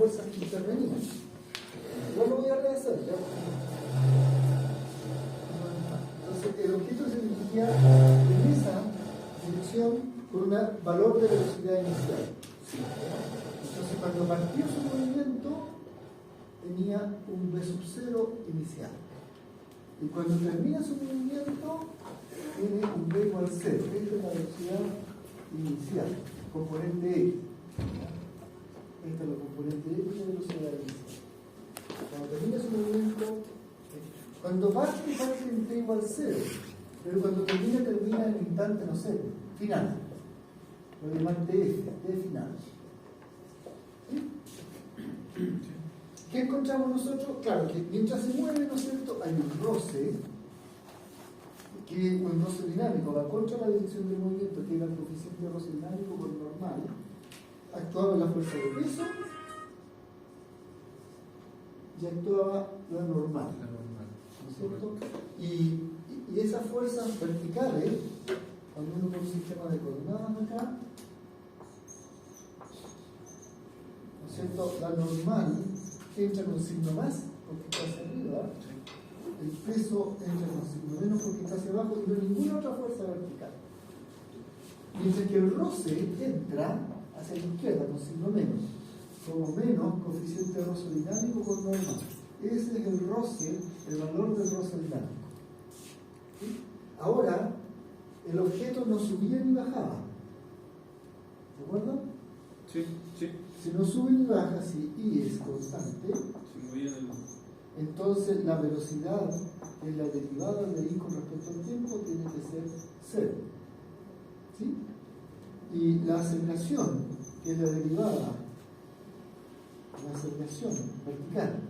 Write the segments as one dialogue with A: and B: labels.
A: fuerzas que intervenían. Igual lo voy a rehacer, ¿ya? Entonces, el objeto se dirigía en esa dirección con un valor de velocidad inicial. Entonces, cuando partió su movimiento, tenía un v sub 0 inicial. Y cuando termina su movimiento, tiene un v igual 0. Esta es la velocidad inicial, componente X. Esta es la componente X de la velocidad inicial. Cuando termina su movimiento, cuando parte en t igual 0, pero cuando termina en el instante, no sé, final. Lo llaman TF, T final. ¿Sí? ¿Qué encontramos nosotros? Claro, que mientras se mueve, ¿no es cierto?, hay un roce, que un roce dinámico va contra la dirección del movimiento, que era el coeficiente de roce dinámico por normal, actuaba la fuerza de peso y actuaba la normal. ¿No es cierto? Y esas fuerzas verticales, cuando uno pone un sistema de coordenadas acá, ¿no es cierto?, la normal entra con signo más porque está hacia arriba, el peso entra con signo menos porque está hacia abajo y no hay ninguna otra fuerza vertical. Mientras que el roce entra hacia la izquierda con signo menos, como menos coeficiente de roce dinámico por normal. Ese es el roce, el valor del roce dinámico. ¿Sí? Ahora, el objeto no subía ni bajaba. ¿De acuerdo?
B: Sí, sí.
A: Si no sube ni baja, si I es constante, entonces la velocidad, que es la derivada de I con respecto al tiempo, tiene que ser 0. ¿Sí? Y la aceleración, que es la derivada, la aceleración vertical,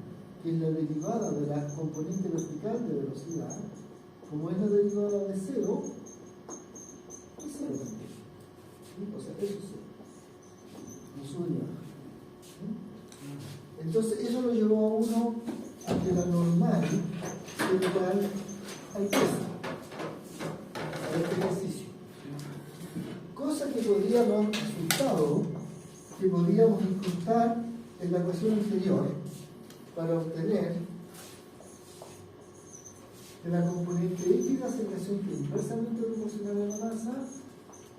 A: que es la derivada de la componente vertical de velocidad, como es la derivada de 0, es 0 también. ¿Sí? O sea, eso es 0. No sube ni baja. ¿Sí? Entonces, eso lo llevó a uno a que la normal sea igual al peso, a este ejercicio. Cosa que podríamos, resultado, que podríamos incrustar en la ecuación anterior para obtener de la componente X la aceleración que es inversamente proporcional a la masa.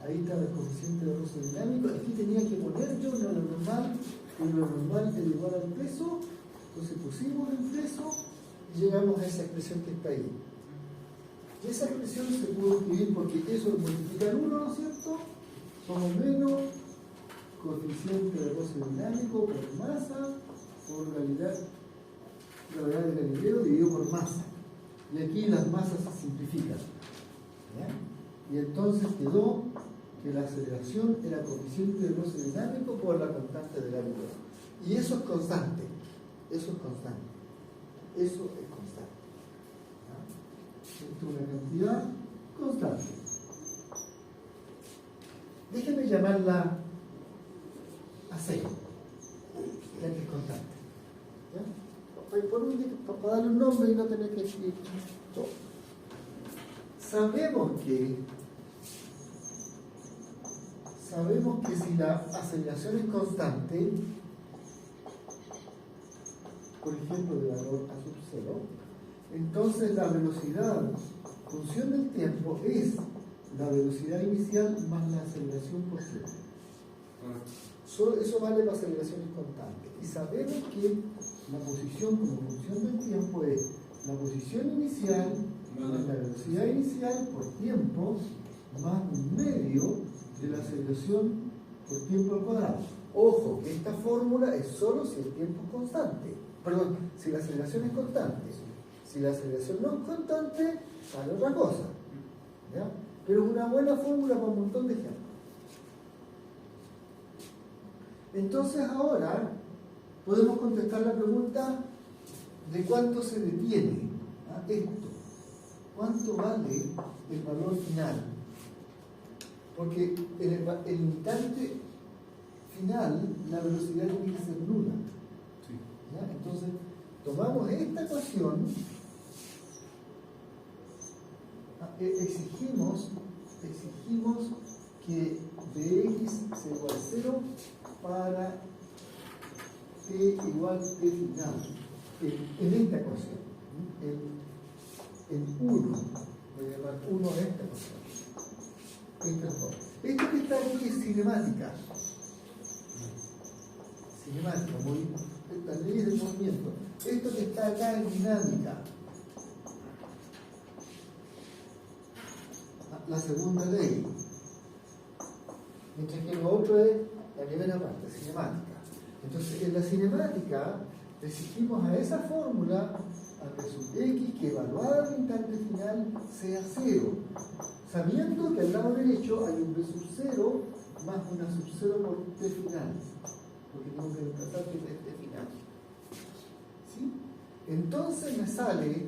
A: Ahí está el coeficiente de roce dinámico. Aquí tenía que poner yo la normal, que la normal es igual al peso. Entonces pusimos el peso y llegamos a esa expresión que está ahí. Y esa expresión se pudo escribir porque eso lo multiplica en 1, ¿no es cierto? Como menos coeficiente de roce dinámico por masa por gravedad de Galileo dividido por masa. Y aquí las masas se simplifican. ¿Ya? Y entonces quedó que la aceleración era coeficiente de roce dinámico por la constante de Galileo. Y eso es constante. Eso es constante. Eso es constante. ¿Ya? Esto es una cantidad constante. Déjenme llamarla a 6, ya que es constante. ¿Ya? Para darle un nombre y no tener que escribir todo. Sabemos que si la aceleración es constante, por ejemplo de valor a sub 0, entonces la velocidad, función del tiempo, es la velocidad inicial más la aceleración por tiempo. Eso vale para aceleraciones constantes. Y sabemos que la posición como función del tiempo es la posición inicial más la velocidad inicial por tiempo más un medio de la aceleración por tiempo al cuadrado. Ojo, que esta fórmula es solo si el tiempo es constante. Perdón, si la aceleración es constante. Si la aceleración no es constante, sale otra cosa. ¿Ya? Pero es una buena fórmula para un montón de ejemplos. Entonces ahora podemos contestar la pregunta de cuánto se detiene esto. ¿Cuánto vale el valor final? Porque en el instante final la velocidad tiene que ser nula. ¿Ya? Entonces tomamos esta ecuación, exigimos que dx sea igual a 0 para T igual T final en esta ecuación. En 1, voy a llamar 1 a esta ecuación. Estas dos. Esto que está aquí es cinemática. Cinemática, las leyes del movimiento. Esto que está acá es dinámica. La segunda ley. Mientras que lo otro es la primera parte, cinemática. Entonces, en la cinemática, exigimos a esa fórmula, a que sub x, que evaluada al instante final sea 0, sabiendo que al lado derecho hay un b sub 0 más una sub 0 por t final, porque tengo que desplazar que t final. ¿Sí? Entonces me sale,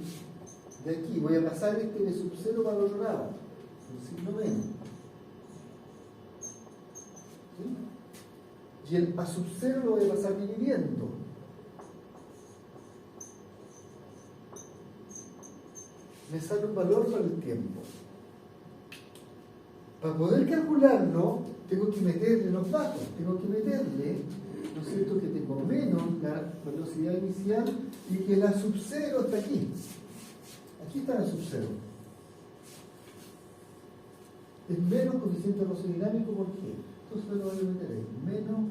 A: de aquí voy a pasar este b sub 0 para el otro lado, el signo menos. ¿Sí? Y el a sub 0 lo voy a pasar dividiendo. Me sale un valor para el tiempo. Para poder calcularlo, tengo que meterle los datos. Tengo que meterle, ¿no es cierto?, que tengo menos la velocidad inicial y que la sub 0 está aquí. Aquí está la sub 0. Es menos coeficiente rosodinámico, ¿por qué? Entonces lo voy a meter ahí. Menos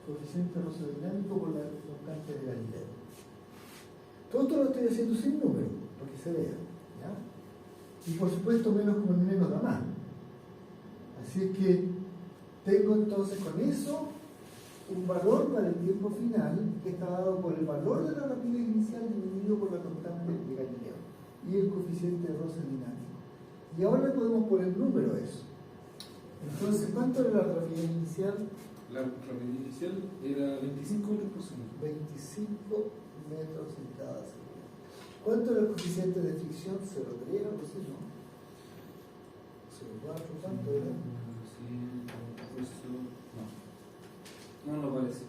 A: coeficiente rosodinámico por la constante de Galileo. Todo esto lo estoy haciendo sin número, para que se vea. ¿Ya? Y por supuesto menos como menos da más. Así es que tengo entonces con eso un valor para el tiempo final que está dado por el valor de la rapidez inicial dividido por la constante de Galileo y el coeficiente de Rosse dinámico. Y ahora le podemos poner número a eso. Entonces, ¿cuánto era la rapidez inicial?
B: La rapidez inicial era 25 metros por segundo.
A: 25 metros en cada segundo. ¿Cuánto era el coeficiente de fricción? 0,3, algo así, ¿no? 0,4, ¿cuánto era?
B: Sí, no lo parece.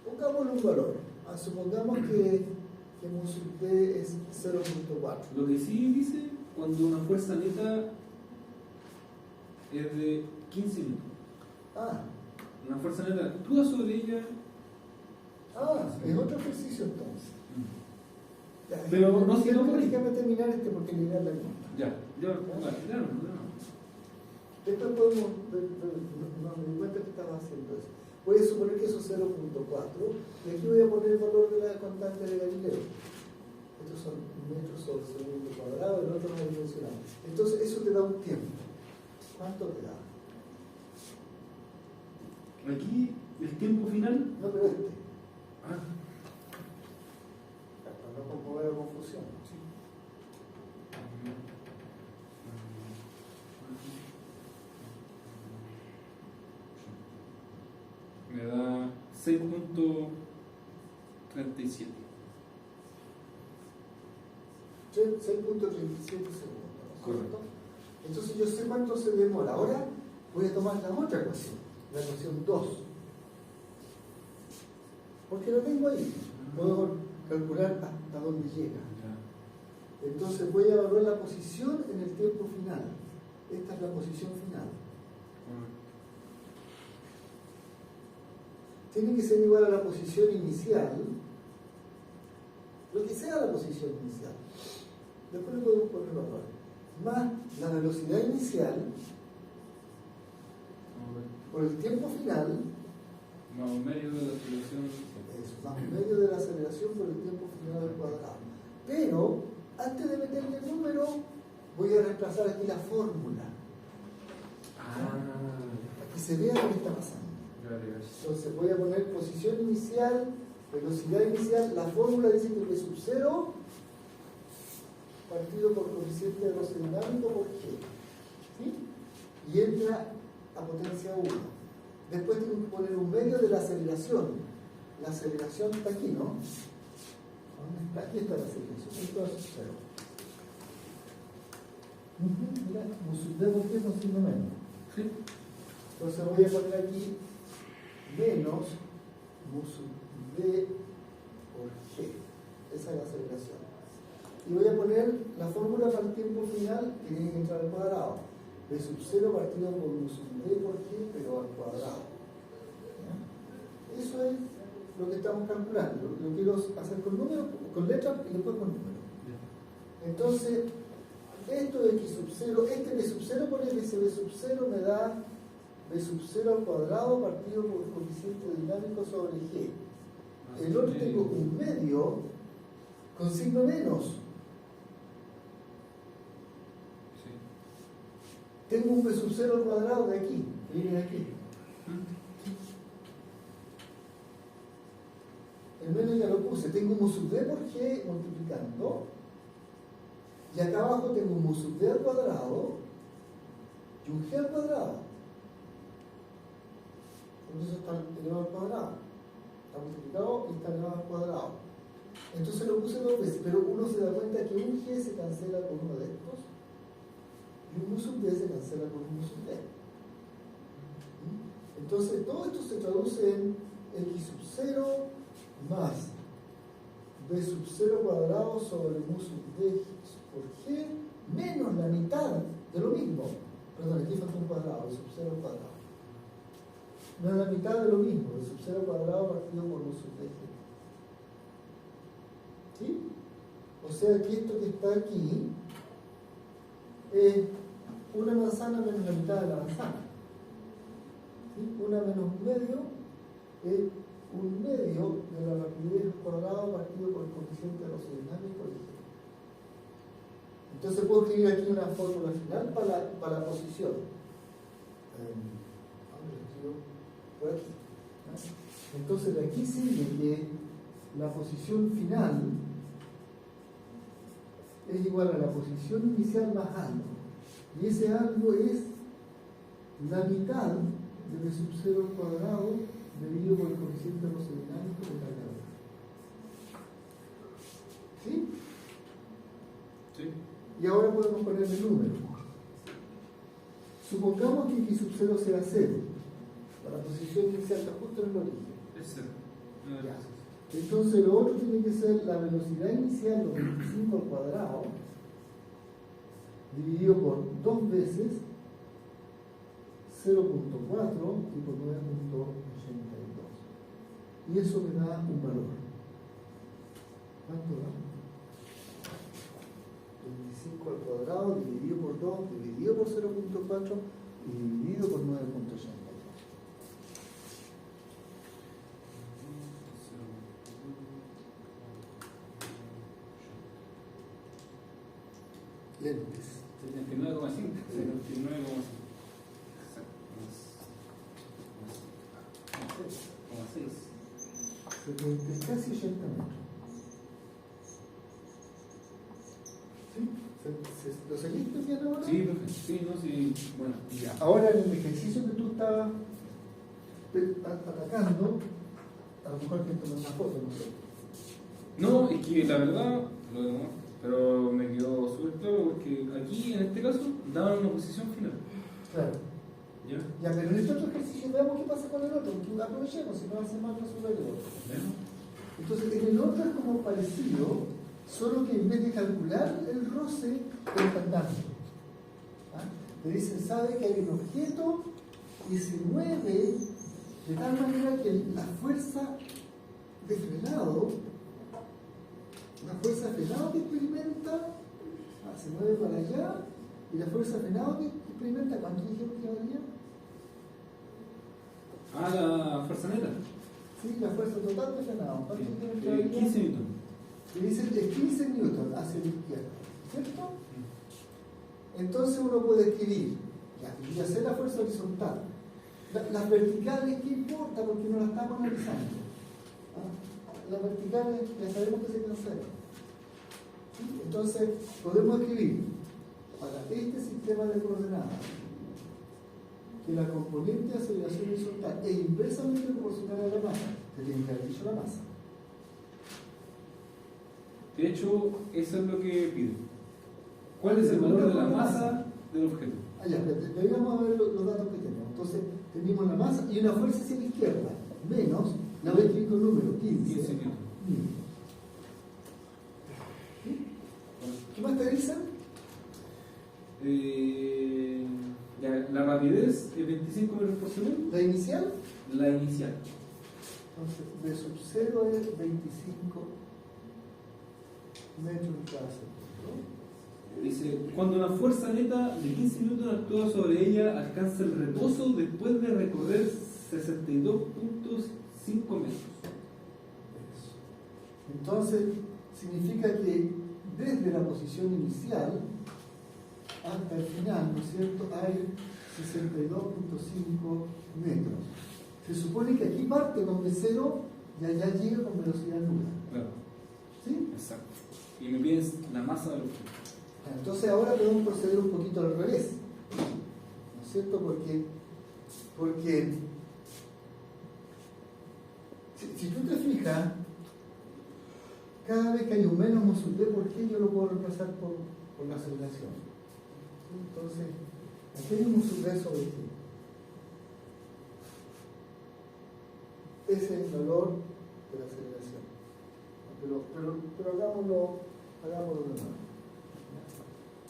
A: Pongámosle un valor. Supongamos que mu sub d es 0,4.
B: Lo que sí dice, cuando una fuerza neta es de 15 minutos. Una fuerza neta actúa sobre ella.
A: Es otro ejercicio entonces. Ya,
B: pero no sé,
A: déjame terminar porque la idea la cuenta.
B: Claro.
A: Después podemos no me di cuenta que estaba haciendo eso. Voy a suponer que eso es 0,4 y aquí voy a poner el valor de la constante de Galileo. Estos son metros sobre segundo cuadrado, el otro no es dimensional. Entonces eso te da un tiempo. ¿Cuánto te da?
B: Aquí el tiempo final.
A: No, pero este. Para no comprobar la confusión.
B: Sí. Me da 6.37.
A: 6.37 segundos.
B: Correcto.
A: Entonces yo sé cuánto se demora. Ahora voy a tomar la otra ecuación, la ecuación 2. Porque lo tengo ahí. Puedo calcular hasta dónde llega. Entonces voy a evaluar la posición en el tiempo final. Esta es la posición final. Tiene que ser igual a la posición inicial, lo que sea la posición inicial. Después le podemos poner valor. Más la velocidad inicial por el tiempo final.
B: Más medio de la aceleración.
A: Eso, más medio de la aceleración por el tiempo final al cuadrado. Pero, antes de meterle el número, voy a reemplazar aquí la fórmula. Para que se vea lo que está pasando. Entonces voy a poner posición inicial, velocidad inicial. La fórmula dice que v sub 0 partido por coeficiente de Rosse dinámico por g. ¿Sí? Y entra a potencia 1. Después tengo que poner un medio de la aceleración. La aceleración está aquí, ¿no? ¿Dónde está? Aquí está la aceleración. Esto es 0. Mira, mu sub d por g con signo menos.
B: ¿Sí?
A: Entonces voy a poner aquí menos mu sub d por g. Esa es la aceleración. Y voy a poner la fórmula para el tiempo final que tiene que entrar al cuadrado. V sub 0 partido por mu sub d por g, pero al cuadrado. ¿Ya? Eso es lo que estamos calculando. Lo quiero hacer con números, con letras y después con números. Entonces, esto de x sub 0, este b sub 0 por el ese b sub 0 me da b sub 0 al cuadrado partido por el coeficiente dinámico sobre g. El otro tengo un medio con signo menos. Tengo un b sub 0 al cuadrado de aquí, que viene de aquí. El menos ya lo puse, tengo un mu sub d por g multiplicando, y acá abajo tengo un mu sub d al cuadrado y un g al cuadrado. Entonces está elevado al cuadrado, está multiplicado y está elevado al cuadrado. Entonces lo puse dos veces, pero uno se da cuenta que un g se cancela con uno de estos y un mu sub d se cancela con un mu sub d. Entonces todo esto se traduce en x sub 0 más b sub 0 cuadrado sobre mu sub d por g menos la mitad de lo mismo. Perdón, aquí falta un cuadrado, b sub 0 cuadrado. No es la mitad de lo mismo, b sub 0 cuadrado partido por mu sub d g. ¿Sí? O sea que esto que está aquí es una manzana menos la mitad de la manzana. ¿Sí? Una menos un medio es un medio de la rapidez al cuadrado partido por el coeficiente aerodinámico de g. Entonces puedo escribir aquí una fórmula final para la posición. Ahora lo escribo por aquí. Entonces de aquí sigue que la posición final es igual a la posición inicial más algo. Y ese algo es la mitad de b sub 0 al cuadrado dividido por el coeficiente aerodinámico de la gravedad. ¿Sí?
B: Sí.
A: Y ahora podemos ponerle número. Supongamos que x sub 0 sea 0. La posición inicial está justo en el origen.
B: Es 0.
A: Ya. Entonces lo otro tiene que ser la velocidad inicial, los 25 al cuadrado, dividido por 2 veces 0.4 y por 9.82. Y eso me da un valor. ¿Cuánto da? 25 al cuadrado dividido por 2, dividido por 0.4 y dividido por 9.82. Lentes.
B: 79,5. 79,5.
A: Casi 80 metros. ¿Sí? ¿Lo seguiste bien ahora?
B: Sí, profe. Sí, no, sí. Bueno,
A: ya. Ahora en el ejercicio que tú estabas atacando, a lo mejor que tomar una foto, no sé.
B: no, es que la verdad, lo demás, pero me quedó súper claro porque aquí, en este caso, daban una posición final.
A: Claro.
B: ¿Ya?
A: Ya, pero en este otro ejercicio veamos qué pasa con el otro, porque aprovechemos, si no hace más resolver el otro.
B: ¿Bueno?
A: Entonces, en el otro es como parecido, solo que en vez de calcular el roce, lo están dando. ¿Ah? Te dicen, sabe que hay un objeto y se mueve de tal manera que la fuerza de frenado, que experimenta, se mueve para allá, y la fuerza de frenado que experimenta, ¿cuánto dijeron que valía?
B: La fuerza neta.
A: Sí, la fuerza total de frenado. ¿Cuánto dijeron que valía?
B: 15 newton.
A: Y dicen de 15 newton hacia la izquierda, ¿cierto? Entonces uno puede escribir, ya sé la fuerza horizontal. Las verticales, ¿qué importa? Porque no las estamos analizando. Las verticales ya sabemos que se cancelan. ¿Sí? Entonces podemos escribir para este sistema de coordenadas que la componente de aceleración horizontal es inversamente proporcional a la masa. Te tiene que haber dicho la masa.
B: De hecho, eso es lo que pide. ¿Cuál es el valor de la masa del objeto?
A: Ya, debíamos ver los datos que tenemos. Entonces, tenemos la masa y una fuerza hacia la izquierda, menos, la voy a escribir con número, 15.
B: 15 newton.
A: ¿Sí? ¿Qué más te dicen?
B: La rapidez es 25 metros por segundo.
A: ¿La inicial?
B: La inicial.
A: Entonces, B sub 0 es 25 metros en cada segundo.
B: Dice, cuando una fuerza neta de 15 minutos actúa sobre ella, alcanza el reposo después de recorrer 62.5 metros.
A: Entonces, significa que desde la posición inicial hasta el final, ¿no es cierto?, hay 62.5 metros. Se supone que aquí parte con B0 y allá llega con velocidad nula.
B: Claro.
A: ¿Sí?
B: Exacto. Y me piden la masa del objeto.
A: Entonces ahora podemos proceder un poquito al revés, ¿no es cierto? Porque si tú te fijas, cada vez que hay un menos mu sub d, ¿por qué yo lo puedo reemplazar por la aceleración? ¿Sí? Entonces, aquí hay un mu sub d sobre t. Ese es el valor de la aceleración. Pero hagámoslo de nuevo.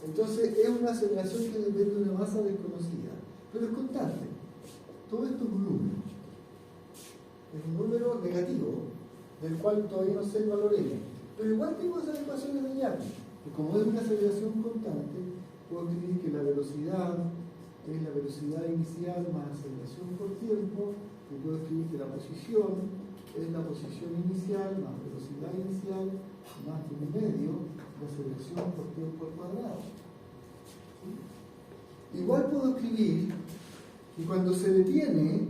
A: Entonces es una aceleración que depende de una masa desconocida, pero es constante. Todo esto es un número. Es un número negativo, del cual todavía no sé el valor n. Pero igual tengo esas ecuaciones de Young. Y como es una aceleración constante, puedo escribir que la velocidad es la velocidad inicial más aceleración por tiempo, y puedo escribir que la posición es la posición inicial más velocidad inicial más un medio de aceleración por tiempo al cuadrado. ¿Sí? Igual puedo escribir que cuando se detiene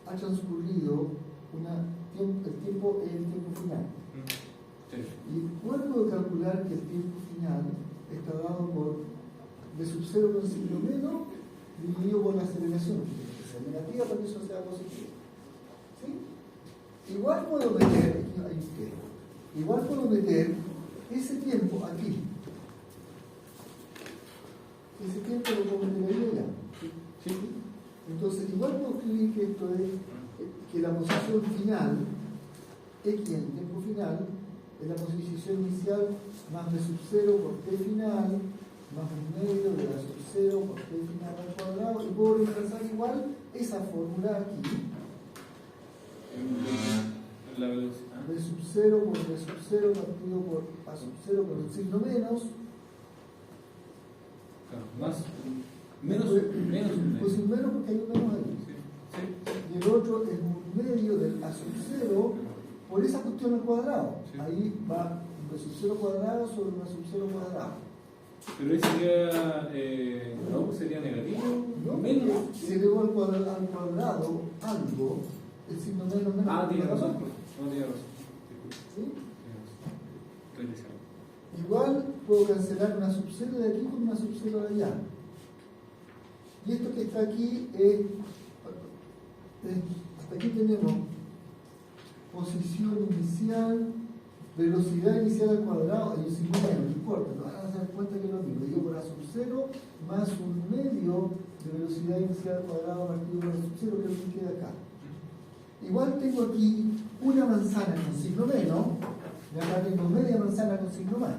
A: ha transcurrido el tiempo final.
B: Sí.
A: Y igual puedo calcular que el tiempo final está dado por B sub 0 con signo menos dividido por la aceleración, que sea negativa para que eso sea positivo. ¿Sí? Igual puedo meter ese tiempo aquí. Ese tiempo lo puedo meter ahí allá.
B: Sí.
A: Entonces, igual puedo escribir que esto es que la posición final, x en el tiempo final, es la posición inicial más b sub 0 por t final, más un medio de la sub 0 por t final al cuadrado, y puedo reemplazar igual esa fórmula aquí.
B: La velocidad.
A: B sub 0 por B sub 0 partido por A sub 0 con el signo menos.
B: Claro, menos un medio.
A: Pues un menos porque hay un menos ahí.
B: Sí. Sí.
A: Y el otro es un medio del A sub 0 por esa cuestión al cuadrado.
B: Sí.
A: Ahí va un B sub 0 cuadrado sobre una sub 0 cuadrado.
B: Pero ahí sería, no, sería negativo.
A: ¿No?
B: Menos.
A: Si elevó al cuadrado algo, el signo menos.
B: Ah, tiene razón. No tiene razón.
A: ¿Sí?
B: Estoy diciendo.
A: Igual puedo cancelar una sub 0 de aquí con una sub 0 de allá. Y esto que está aquí es, hasta aquí tenemos posición inicial, velocidad inicial al cuadrado, ellos sí no importa, no van a dar cuenta que es lo mismo. Digo por A sub 0 más un medio de velocidad inicial al cuadrado partido por A sub 0, que es lo que queda acá. Igual tengo aquí una manzana con signo menos, y acá tengo media manzana con signo más.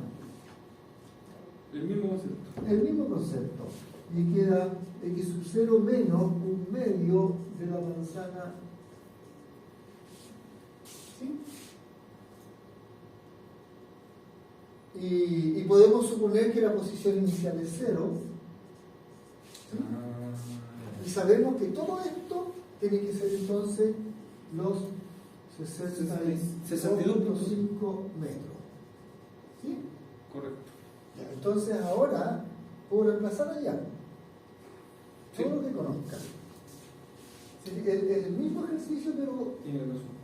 B: El mismo concepto.
A: El mismo concepto. Y queda x sub 0 menos un medio de la manzana. ¿Sí? Y podemos suponer que la posición inicial es 0. ¿Sí? Y sabemos que todo esto tiene que ser entonces los 62.5 metros. ¿Sí?
B: Correcto.
A: Ya, entonces ahora puedo reemplazar allá.
B: Sí.
A: Todo lo que conozca. El mismo ejercicio, pero
B: Tiene razón.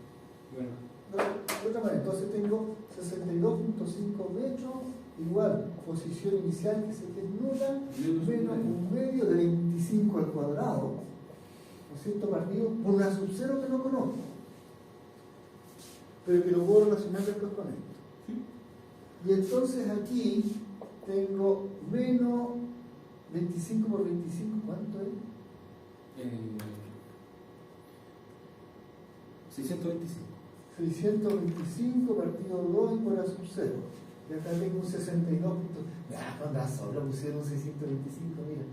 B: Bueno.
A: de otra manera. Entonces tengo 62.5 metros, igual posición inicial que se es nula, menos un medio de 25 al cuadrado, ¿no es cierto? Partido por una sub 0 que no conozco, pero que lo puedo relacionar después con esto.
B: Sí.
A: Y entonces aquí tengo menos 25 por 25, ¿cuánto es?
B: 625.
A: 625 partido 2 y por A sub 0. Y acá tengo un 62. Con razón, lo pusieron 625, mira.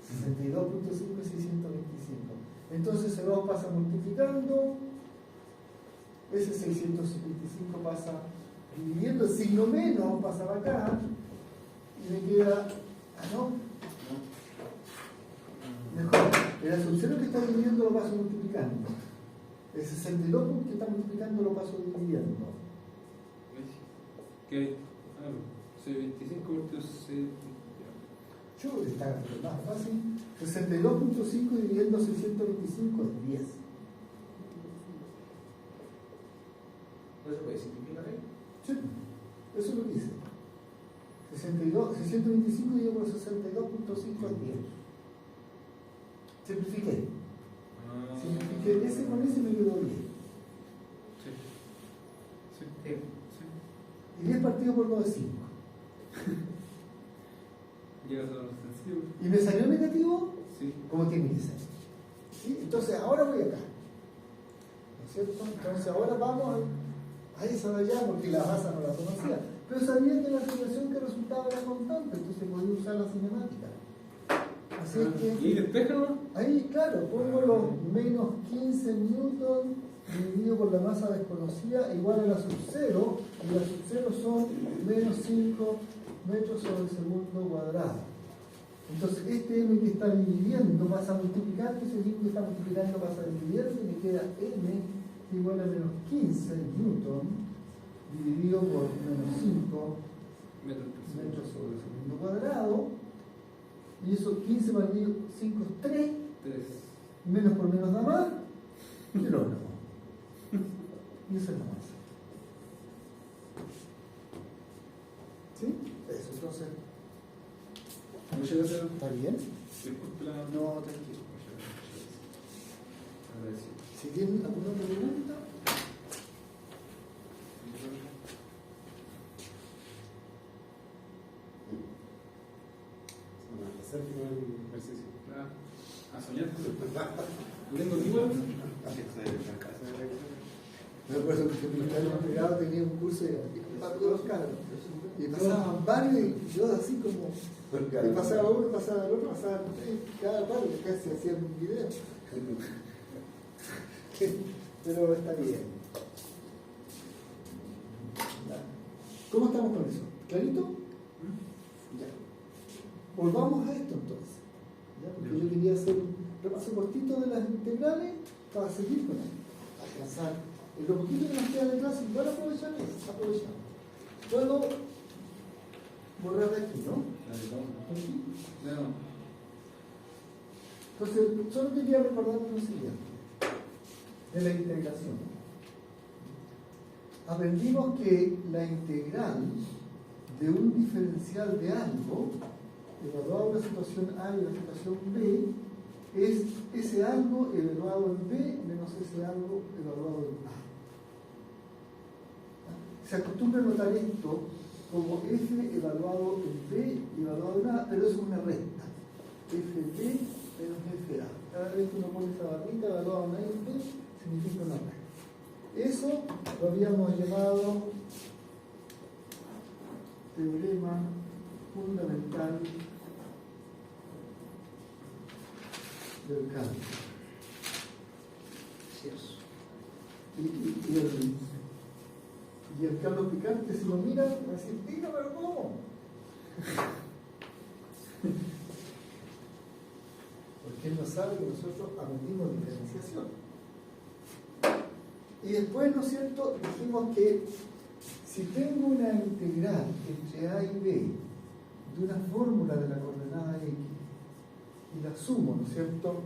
A: 62.5 y 625. Entonces ese 2 pasa multiplicando, ese 675 pasa dividiendo, el signo menos pasa para acá, y me queda, no, mejor, el azucero que está dividiendo lo paso multiplicando, el 62 que está multiplicando lo paso dividiendo.
B: ¿Qué? Claro, 625 por 6.
A: Yo está más fácil. 62.5 dividiendo 625 es 10.
C: ¿No se puede simplificar ahí?
A: Sí, eso es lo que hice. 625 dividido por 62.5 es 10. Simplifiqué. Simplifiqué ese con ese me quedó 10.
B: Sí. Sí. Sí.
A: Y 10 partido por 2 es 5.
B: Llegas a los sencillos.
A: ¿Y me salió negativo?
B: Sí.
A: Como tiene que ser. ¿Sí? Entonces ahora voy acá. ¿No es cierto? Entonces ahora vamos a esa de allá porque la masa no la conocía. Pero sabía que la situación que resultaba era constante, entonces podía usar la cinemática. Así es que.
B: ¿Y despéjalo?
A: Ahí, claro, pongo los menos 15 newton dividido por la masa desconocida igual a la sub 0, y la sub 0 son menos 5 metros sobre segundo cuadrado. Entonces este m que está dividiendo pasa a multiplicar, ese m que está multiplicando pasa a dividir, y me queda m igual a menos 15 newton dividido por menos 5 metros sobre segundo cuadrado, y eso 15 partido 5 es 3, menos por menos da más, kilógramo. Y eso es la masa. ¿Sí? Eso, entonces.
B: Muchas gracias.
A: ¿Está bien?
B: Disculpe la.
A: No, tranquilo.
B: Agradecido.
A: Si tienen alguna otra pregunta.
C: Séptimo ejercicio.
B: A soñar. ¿Tengo igual?
A: Me acuerdo que mi grado tenía un curso de los carros. Y pasaban varios y yo así como. Y pasaba uno, pasaba el otro, pasaba cada par, casi hacían un video. Pero está bien. ¿Cómo estamos con eso? ¿Clarito? Ya. Volvamos a esto entonces. ¿Ya? Porque yo quería hacer un repaso cortito de las integrales para seguir con esto. Alcanzar. En lo poquito que nos queda de clase, igual aprovechar. Puedo borrar de aquí, ¿no? Aquí. Entonces, solo quería recordar lo siguiente. De la integración. Aprendimos que la integral de un diferencial de algo, evaluado en la situación A y la situación B, es ese algo evaluado en B menos ese algo evaluado en A. Se acostumbra a notar esto como F evaluado en B y evaluado en A, pero es una recta. FB menos FA. Cada vez que uno pone esa barrita evaluado en A y en B, significa una recta. Eso lo habíamos llamado teorema fundamental del cambio. Y el Carlos Picante, si lo mira, va a decir, diga, pero ¿cómo? Porque él no sabe que nosotros aprendimos diferenciación. Y después, ¿no es cierto?, dijimos que si tengo una integral entre A y B de una fórmula de la coordenada X y la sumo, ¿no es cierto?,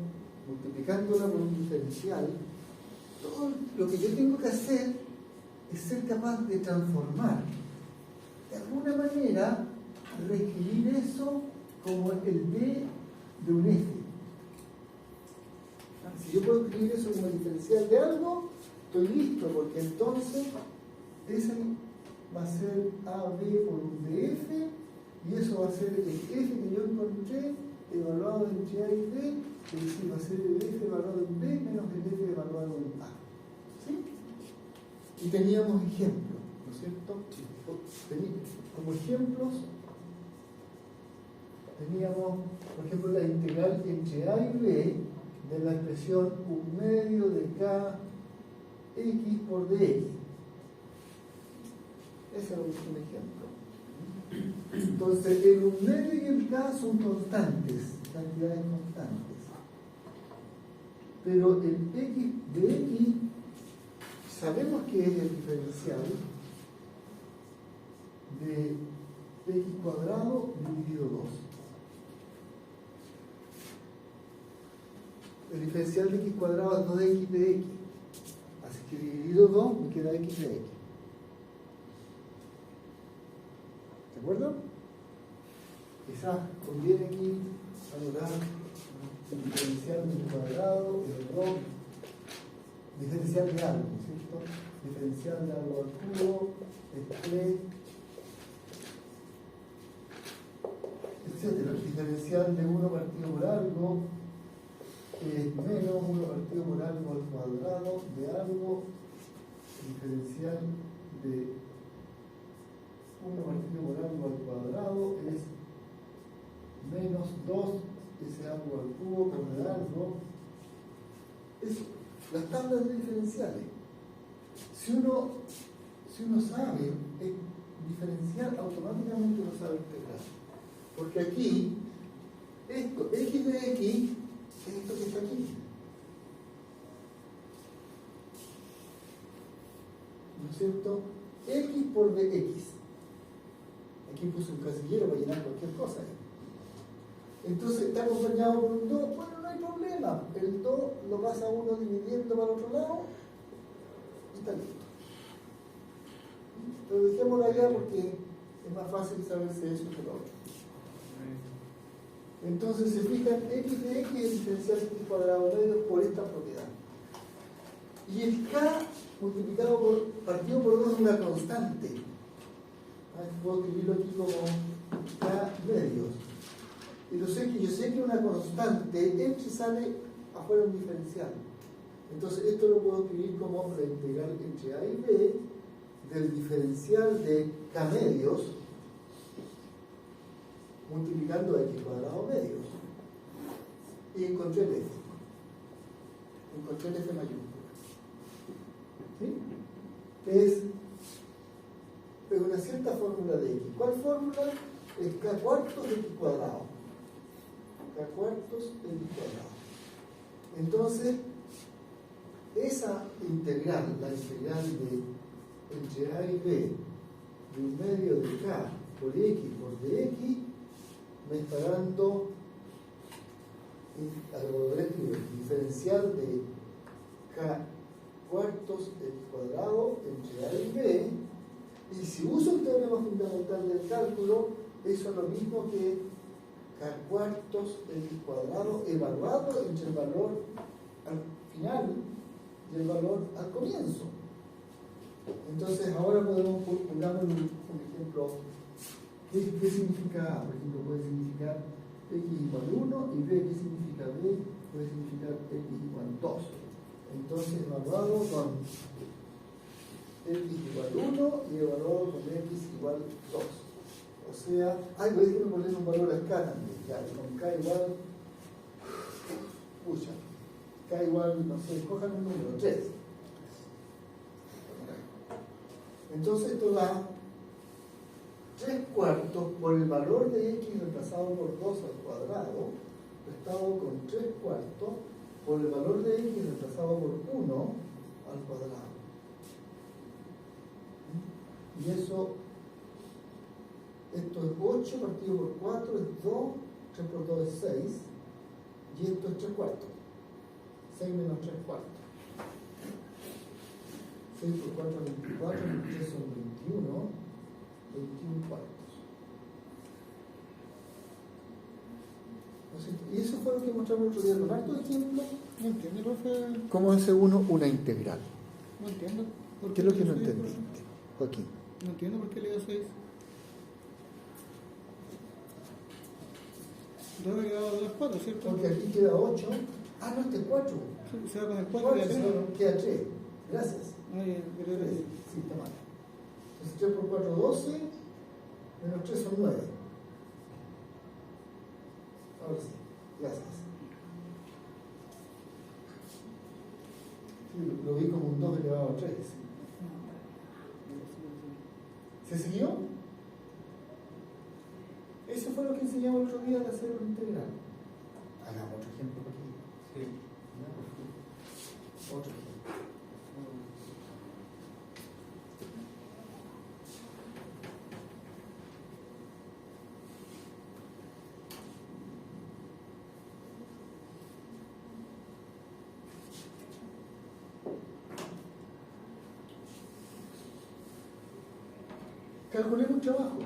A: multiplicándola por un diferencial, todo lo que yo tengo que hacer es ser capaz de transformar, de alguna manera, reescribir eso como el B de un F. Si yo puedo escribir eso como el diferencial de algo, estoy listo, porque entonces ese va a ser AB por un DF, y eso va a ser el F que yo encontré evaluado entre A y B, es decir, va a ser el F evaluado en B menos el F evaluado en A. ¿Sí? Y teníamos ejemplos, ¿no es cierto? Como ejemplos teníamos, por ejemplo, la integral entre A y B de la expresión 1/2 de K X por dx. Ese es un ejemplo. Entonces, el 1/2 y el K son constantes, cantidades constantes. Pero el X de X sabemos que es el diferencial de X cuadrado dividido 2. El diferencial de X cuadrado es 2x de X. Así que dividido 2 me queda X de X. ¿De acuerdo? Quizás conviene aquí valorar el diferencial de X cuadrado, diferencial de algo, ¿cierto? Diferencial de algo al cubo, es 3, etcétera. El diferencial de 1 partido por algo es menos 1 partido por algo al cuadrado de algo. El diferencial de 1 partido por algo al cuadrado es menos 2 ese algo al cubo por de algo. Eso, las tablas de diferenciales. Si uno sabe diferenciar, automáticamente uno sabe integrar. Porque aquí, esto, X de X, es esto que está aquí. ¿No es cierto? X por dx. Aquí puse un casillero para llenar cualquier cosa. Entonces está acompañado por un 2. Bueno, no hay problema. El 2 lo pasa uno dividiendo para el otro lado y está listo. Pero dejémoslo allá porque es más fácil saberse eso que lo otro. Entonces se fijan, X de X es diferencial de X cuadrado medio por esta propiedad. Y el K multiplicado por, partido por 2 es una constante. Puedo escribirlo aquí como K medios. Y yo sé que una constante entre sale afuera un diferencial. Entonces esto lo puedo escribir como la integral entre A y B del diferencial de K medios multiplicando a X cuadrado medios. Y encontré el F. Encontré el F mayúscula. ¿Sí? Es una cierta fórmula de X. ¿Cuál fórmula? Es K cuartos de X cuadrado. K cuartos de X cuadrado. Entonces, esa integral, la integral de entre A y B de 1/2 de K por X por dx, me está dando el diferencial de K cuartos de X cuadrado entre A y B. Y si uso el teorema fundamental del cálculo, eso es lo mismo que K cuartos de X cuadrado evaluado entre el valor al final y el valor al comienzo. Entonces ahora podemos pongamos un ejemplo. ¿Qué significa A? Por ejemplo, puede significar X igual 1 y B, ¿qué significa B? Puede significar X igual 2. Entonces evaluado con X igual 1 y evaluado con X igual 2. O sea, voy a poner un valor acá también, ya, con K igual, K igual, no sé, cojan un número, 3. Entonces esto da 3 cuartos por el valor de X reemplazado por 2 al cuadrado, restado con 3 cuartos por el valor de X reemplazado por 1 al cuadrado. Y eso, esto es 8 partido por 4 es 2, 3 por 2 es 6, y esto es 3 cuartos. 6 menos 3 cuartos. 6 por 4 es 24, 23 son 21 cuartos. Y eso fue lo que mostramos el otro día con harto ejemplo.
D: No entiendo, profe.
A: ¿Cómo hace uno una integral?
D: No entiendo.
A: ¿Qué es lo que no entendiste, Joaquín?
D: No entiendo por qué le dio 6. Debe haber quedado 2, 4, ¿cierto?
A: Porque aquí queda 8. Ah, no, este es 4.
D: Sí, se va con el 4 y 3.
A: Queda 3. Gracias.
D: Ay, pero
A: 3. Sí, está mal. Entonces 3 por 4, 12. Menos 3 son 9. Ahora sí. Gracias. Lo vi como un 2 elevado a 3. ¿Se siguió? Eso fue lo que enseñamos el otro día de hacer un integral. Hagamos otro ejemplo aquí.
B: Sí.
A: Otro ejemplo. Calculemos un trabajo.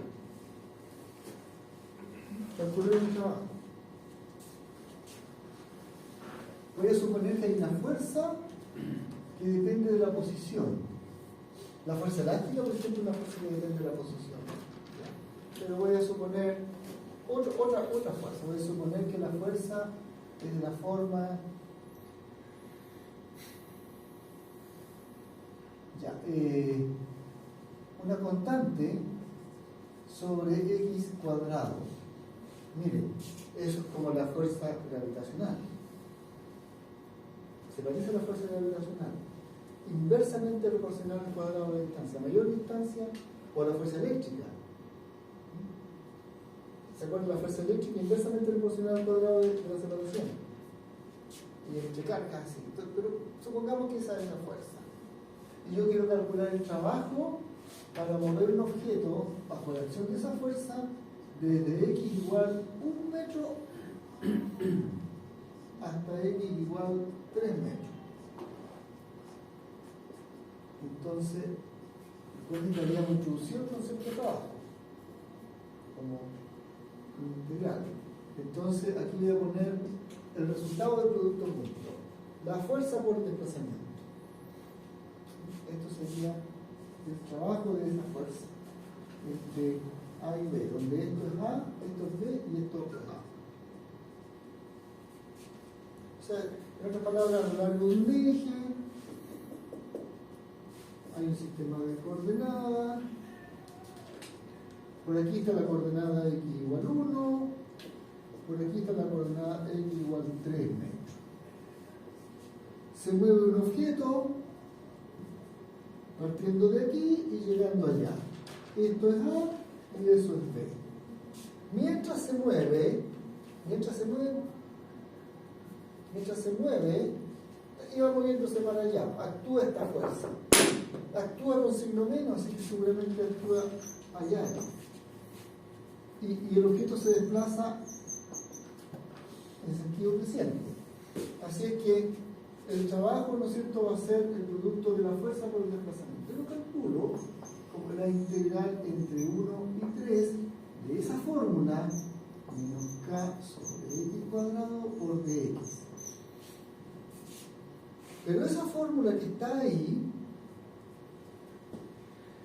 A: Voy a suponer que hay una fuerza que depende de la posición. La fuerza elástica, por ejemplo, es una fuerza que depende de la posición. Pero voy a suponer otra fuerza. Voy a suponer que la fuerza es de la forma... una constante sobre x cuadrado. Miren, eso es como la fuerza gravitacional. Se parece a la fuerza gravitacional. Inversamente proporcional al cuadrado de la distancia. Mayor distancia o a la fuerza eléctrica. ¿Se acuerdan de la fuerza eléctrica? Inversamente proporcional al cuadrado de la separación. Y entre cargas, así. Pero supongamos que esa es la fuerza. Y yo quiero calcular el trabajo para mover un objeto bajo la acción de esa fuerza desde x igual 1 metro hasta x igual 3 metros. Entonces, necesitaríamos introducir el concepto de trabajo como integral. Entonces, aquí voy a poner el resultado del producto junto. La fuerza por el desplazamiento. Esto sería el trabajo de esa fuerza entre A y B, donde esto es A, esto es B y esto es A. O sea, en otras palabras, a lo largo de un eje hay un sistema de coordenadas. Por aquí está la coordenada x igual 1, por aquí está la coordenada x igual 3 metros. Se mueve un objeto partiendo de aquí y llegando allá. Esto es A y eso es B. Mientras se mueve, y va moviéndose para allá, actúa esta fuerza. Actúa con signo menos, así que seguramente actúa allá. Y el objeto se desplaza en sentido creciente. Así es que el trabajo, ¿no es cierto?, va a ser el producto de la fuerza por el desplazamiento. Yo lo calculo como la integral entre 1 y 3 de esa fórmula menos k sobre x cuadrado por dx. Pero esa fórmula que está ahí,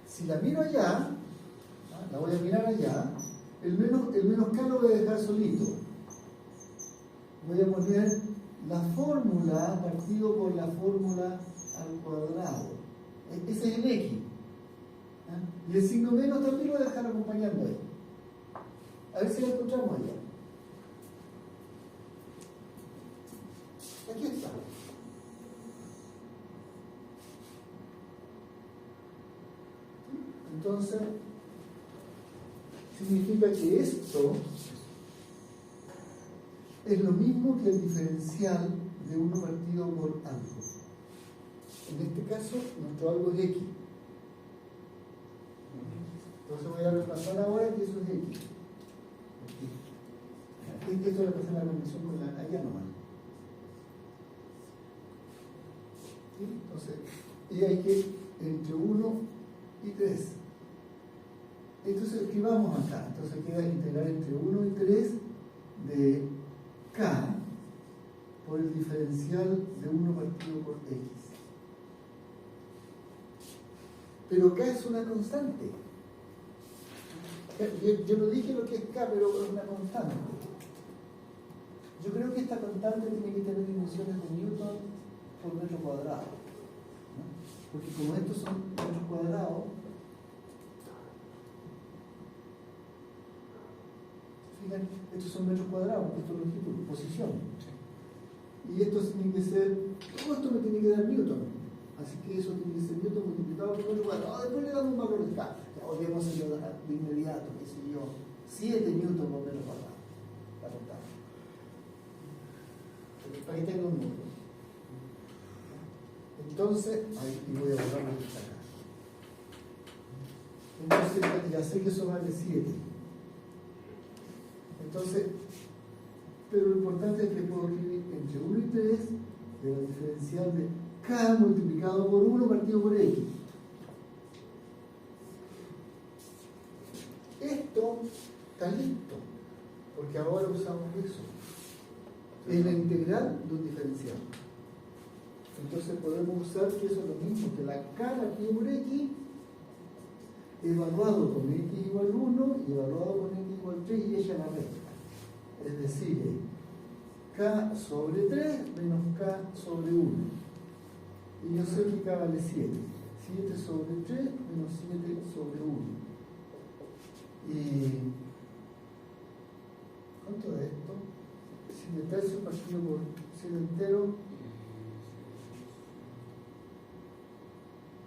A: si la miro allá, la voy a mirar allá, el menos k lo voy a dejar solito. Voy a poner la fórmula partido por la fórmula al cuadrado. Ese es el x. Y el signo menos también lo voy a dejar acompañando ahí. A ver si la encontramos allá. Aquí está. Entonces, significa que esto es lo mismo que el diferencial de 1 partido por algo. En este caso, nuestro algo es x. Entonces voy a reemplazar ahora que eso es x. Esto le pasa la conexión con la allá nomás. ¿Sí? Entonces, y hay que entre 1 y 3. Entonces escribamos acá. Entonces queda integral entre 1 y 3 de k por el diferencial de 1 partido por x. Pero k es una constante. Yo no dije lo que es k, pero es una constante. Yo creo que esta constante tiene que tener dimensiones de Newton por metro cuadrado, ¿no? Porque como estos son metros cuadrados, fíjense, estos son metros cuadrados, esto es longitud, posición. Y esto tiene que ser, todo esto me tiene que dar Newton. Así que eso 15 newton multiplicado por 1, bueno, después le damos un valor de K. Olvidemos de inmediato, qué sé yo, 7 newton por menos para contar. Para que tenga un número. Entonces, ahí voy a borrar lo que está acá. Entonces, ya sé que eso vale 7. Entonces, pero lo importante es que puedo escribir entre 1 y 3 de la diferencial de K multiplicado por 1 partido por X. Esto está listo, porque ahora usamos eso. Es la integral de un diferencial. Entonces podemos usar que eso es lo mismo, que la K partido por X evaluado con X igual 1 y evaluado con X igual 3 y ella la recta. Es decir, K sobre 3 menos K sobre 1. Y yo sé que K vale 7. 7 sobre 3 menos 7 sobre 1. ¿Y cuánto es esto? 7 tercios partido por 7 entero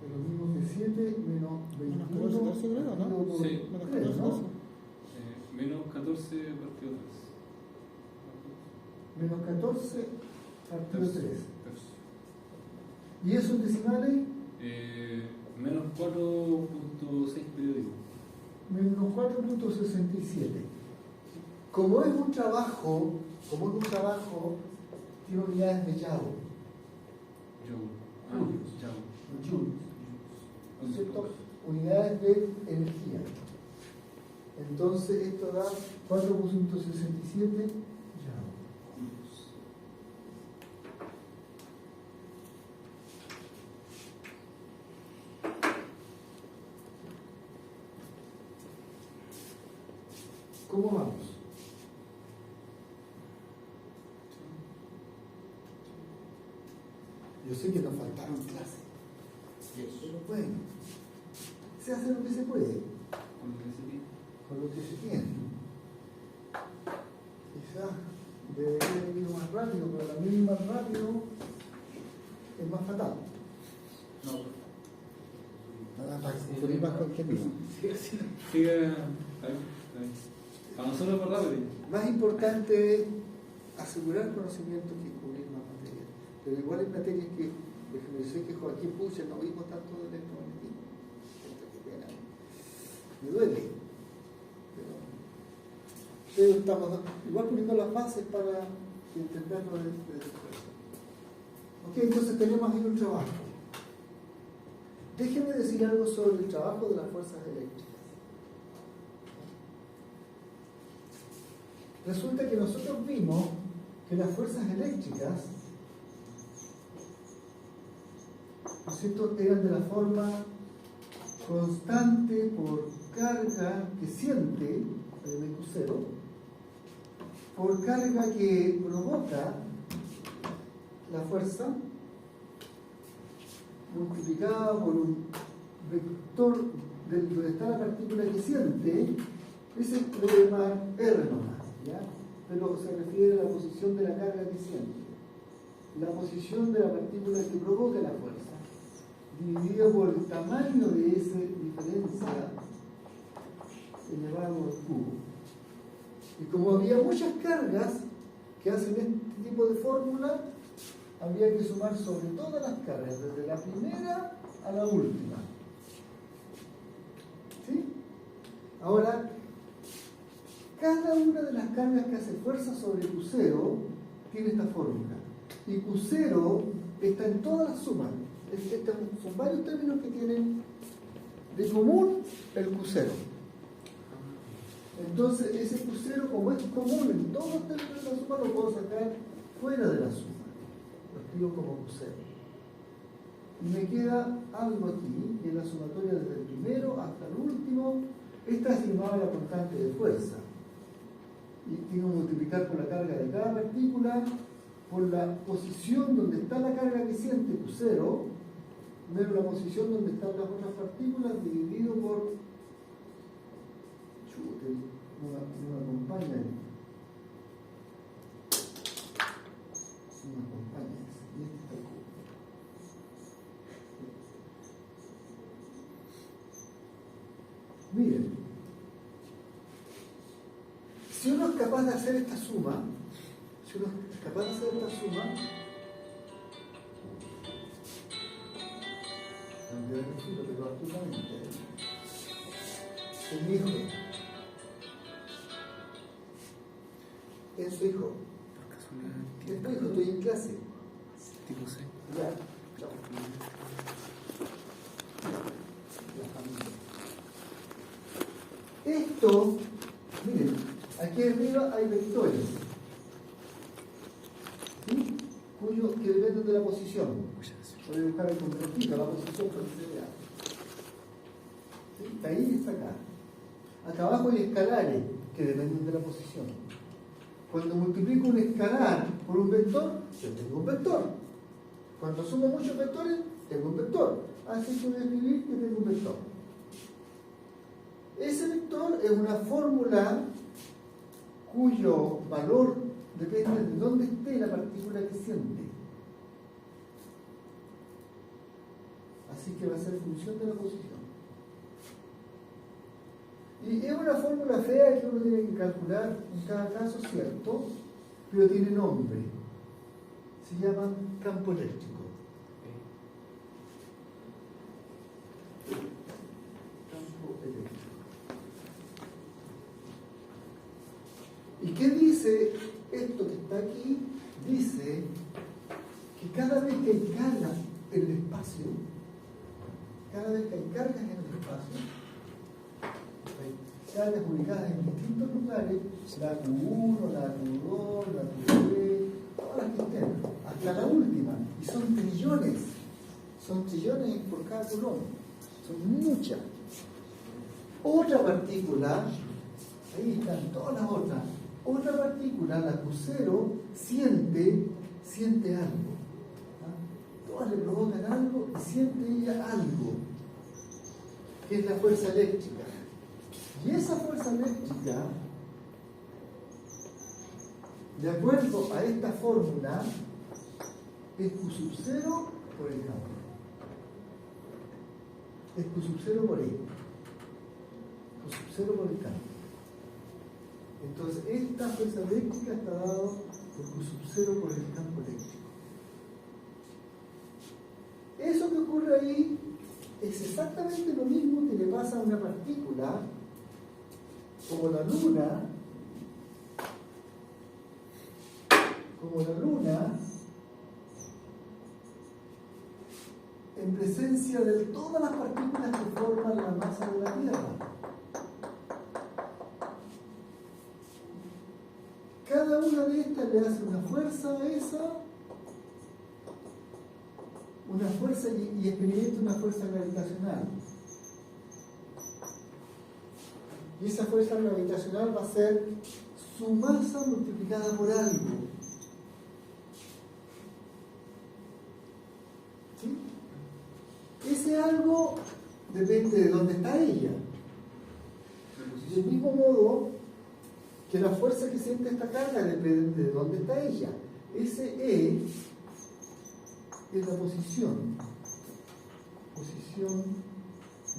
A: es lo mismo que 7 menos 21
D: 14 tercios, creo, ¿no?
A: partido por
B: Sí.
D: Menos
A: 3,
D: 14
A: ¿no?
D: tercios.
B: Menos 14 partido 3.
A: Menos 14 partido 3.
B: Tercio.
A: ¿Y eso en decimales?
B: Menos 4.6 periódico.
A: Menos 4.67. Como es un trabajo, tiene unidades de Yao,
B: Joule.
A: joules, ¿no es cierto? Unidades de energía. Entonces esto da 4.67 Yao. ¿Cómo vamos? Yo sé que nos faltaron clases. Pero bueno, se hace lo que se puede, con lo que se tiene. Quizás debería haber ido más rápido, pero también ir más rápido es más fatal.
B: No.
A: Nada más, por ir más contenido.
B: Siga. Para nosotros es verdad,
A: Más importante es asegurar conocimiento que cubrir más materias. Pero igual hay materias que, por ejemplo, yo sé que Joaquín Pucher no vimos tanto de electromagnetismo. Qué pena. Me duele. Pero estamos igual poniendo las bases para entenderlo después. Ok, entonces tenemos ahí un trabajo. Déjenme decir algo sobre el trabajo de las fuerzas eléctricas. Resulta que nosotros vimos que las fuerzas eléctricas, ¿no es cierto?, eran de la forma constante por carga que siente el MQ0, por carga que provoca la fuerza, multiplicada por un vector donde está la partícula que siente, ese lo voy a llamar R nomás, ¿ya? Pero se refiere a la posición de la carga que siente, la posición de la partícula que provoca la fuerza, dividido por el tamaño de esa diferencia elevado al cubo. Y como había muchas cargas que hacen este tipo de fórmula, había que sumar sobre todas las cargas, desde la primera a la última. ¿Sí? Ahora, cada una de las cargas que hace fuerza sobre Q0 tiene esta fórmula. Y Q0 está en todas las sumas. Son varios términos que tienen de común el Q0. Entonces, ese Q0, como es común en todos los términos de la suma, lo puedo sacar fuera de la suma. Lo escribo como Q0. Y me queda algo aquí, que es la sumatoria desde el primero hasta el último. Esta es llamada la constante de fuerza. Y tengo que multiplicar por la carga de cada partícula, por la posición donde está la carga que siente Q0, menos la posición donde están las otras partículas, dividido por... Chute, no me acompaña. No me acompaña. Y este está el cubo. Si uno es capaz de hacer esta suma, aunque de refilo, pero absolutamente, en mi hijo, en su hijo, en tu hijo, estoy en clase.
B: Tipo C.
A: Ya, chao. La familia. Esto, miren, aquí arriba hay vectores, ¿sí? Que dependen de la posición. Voy a buscar el contratito, la posición por ¿sí? Ahí está acá. Acá abajo hay escalares que dependen de la posición. Cuando multiplico un escalar por un vector, yo tengo un vector. Cuando sumo muchos vectores, tengo un vector. Así que voy a escribir que tengo un vector. Ese vector es una fórmula cuyo valor depende de dónde esté la partícula que siente. Así que va a ser función de la posición. Y es una fórmula fea que uno tiene que calcular en cada caso, cierto, pero tiene nombre. Se llama campo eléctrico. Campo eléctrico. ¿Y qué dice esto que está aquí? Dice que cada vez que hay cargas en el espacio, cargas ubicadas en distintos lugares, la Q1, la Q2, la Q3, todas las que estén, hasta la última, y son trillones por cada colón, son muchas. Otra partícula, ahí están todas las otras, otra partícula, la Q0, siente algo. Todas le provocan algo y siente ella algo, que es la fuerza eléctrica. Y esa fuerza eléctrica, de acuerdo a esta fórmula, es Q0 por el campo. Es Q0 por E. Q0 por el campo. Entonces, esta fuerza eléctrica está dada por Q0 por el campo eléctrico. Eso que ocurre ahí es exactamente lo mismo que le pasa a una partícula como la luna, en presencia de todas las partículas que forman la masa de la Tierra. Cada una de estas le hace una fuerza a esa, una fuerza y experimenta una fuerza gravitacional. Y esa fuerza gravitacional va a ser su masa multiplicada por algo. ¿Sí? Ese algo depende de dónde está ella. Del mismo modo que la fuerza que siente esta carga depende de dónde está ella. Ese E es la posición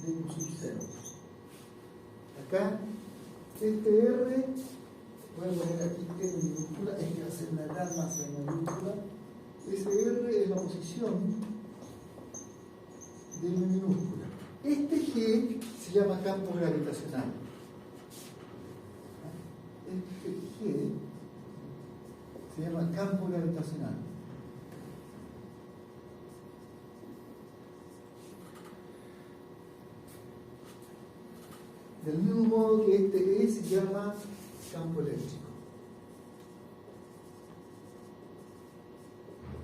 A: de Q0. Acá, este R, voy a poner aquí en minúscula, es que va a ser una gran masa en minúscula. Ese R es la posición de M minúscula. Este G se llama campo gravitacional. Este G se llama campo gravitacional. Del mismo modo que este E se llama campo eléctrico.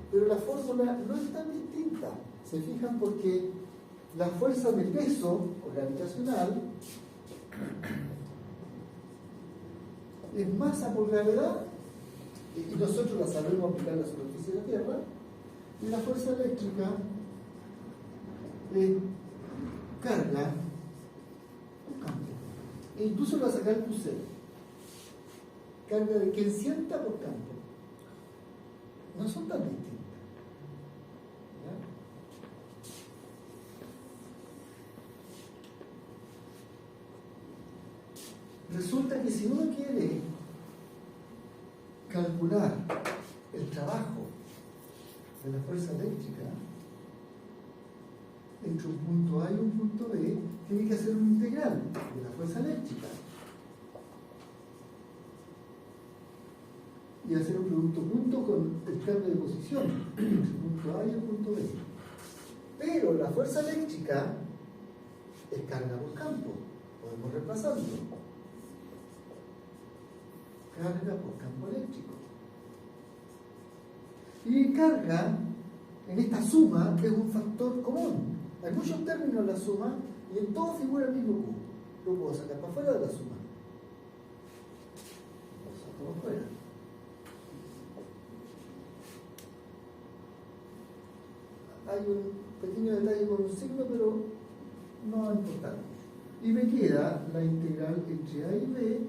A: Pero la fórmula no es tan distinta. Se fijan porque la fuerza de peso o gravitacional es masa por gravedad, y nosotros la sabemos aplicar a la superficie de la Tierra, y la fuerza eléctrica es carga por campo. E incluso lo va a sacar Q0. Carga de quien sienta por campo. No son tan distintas. ¿Ya? Resulta que si uno quiere calcular el trabajo de la fuerza eléctrica entre un punto A y un punto B, tiene que hacer un integral de la fuerza eléctrica y hacer un producto punto con el cambio de posición entre el punto A y el punto B. Pero la fuerza eléctrica es carga por campo, podemos reemplazarlo. Carga por campo eléctrico. Y carga, en esta suma, es un factor común. Hay muchos términos en la suma y en todo figura el mismo Q. Lo puedo sacar para afuera de la suma. Lo saco para afuera. Hay un pequeño detalle con un signo, pero no es importante. Y me queda la integral entre A y B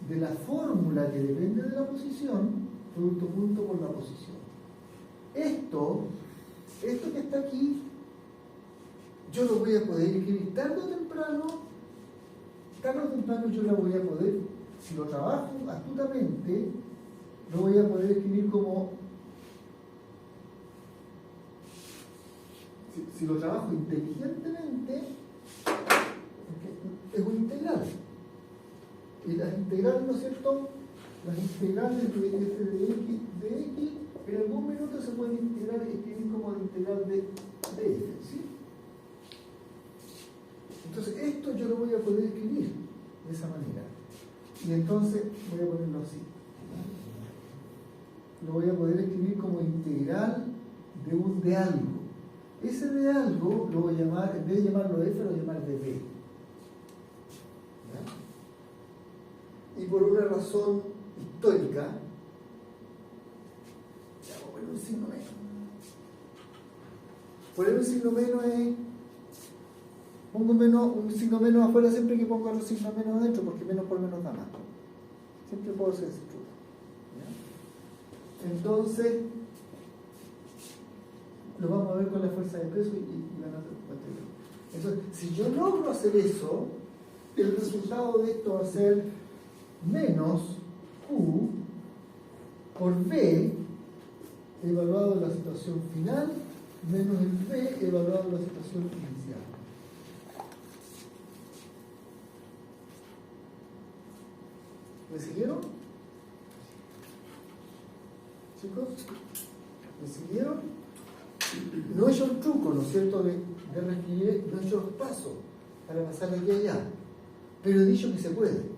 A: de la fórmula que depende de la posición, producto punto por la posición. Esto que está aquí, yo lo voy a poder escribir tarde o temprano yo la voy a poder, si lo trabajo astutamente, lo voy a poder escribir como, si lo trabajo inteligentemente, es un integral. Y las integrales, ¿no es cierto? Las integrales de f de x, en algún minuto se pueden integrar y escribir como la integral de f, ¿sí? Entonces, esto yo lo voy a poder escribir de esa manera. Y entonces, voy a ponerlo así. Lo voy a poder escribir como integral de algo. Ese de algo lo voy a llamar, en vez de llamarlo f, lo voy a llamar de b. Y por una razón histórica, ya voy a poner un signo menos. Poner un signo menos es, pongo un signo menos afuera siempre que pongo el signo menos adentro, porque menos por menos da más. Siempre puedo hacer ese truco. Entonces, lo vamos a ver con la fuerza de peso y van a hacer. Entonces, si yo logro hacer eso, el resultado de esto va a ser menos Q por B evaluado en la situación final menos el B evaluado en la situación inicial. ¿Me siguieron? ¿Chicos? ¿Me siguieron? No he hecho el truco, ¿no es cierto?, de reescribir, no he hecho los pasos para pasar de aquí a allá, pero he dicho que se puede.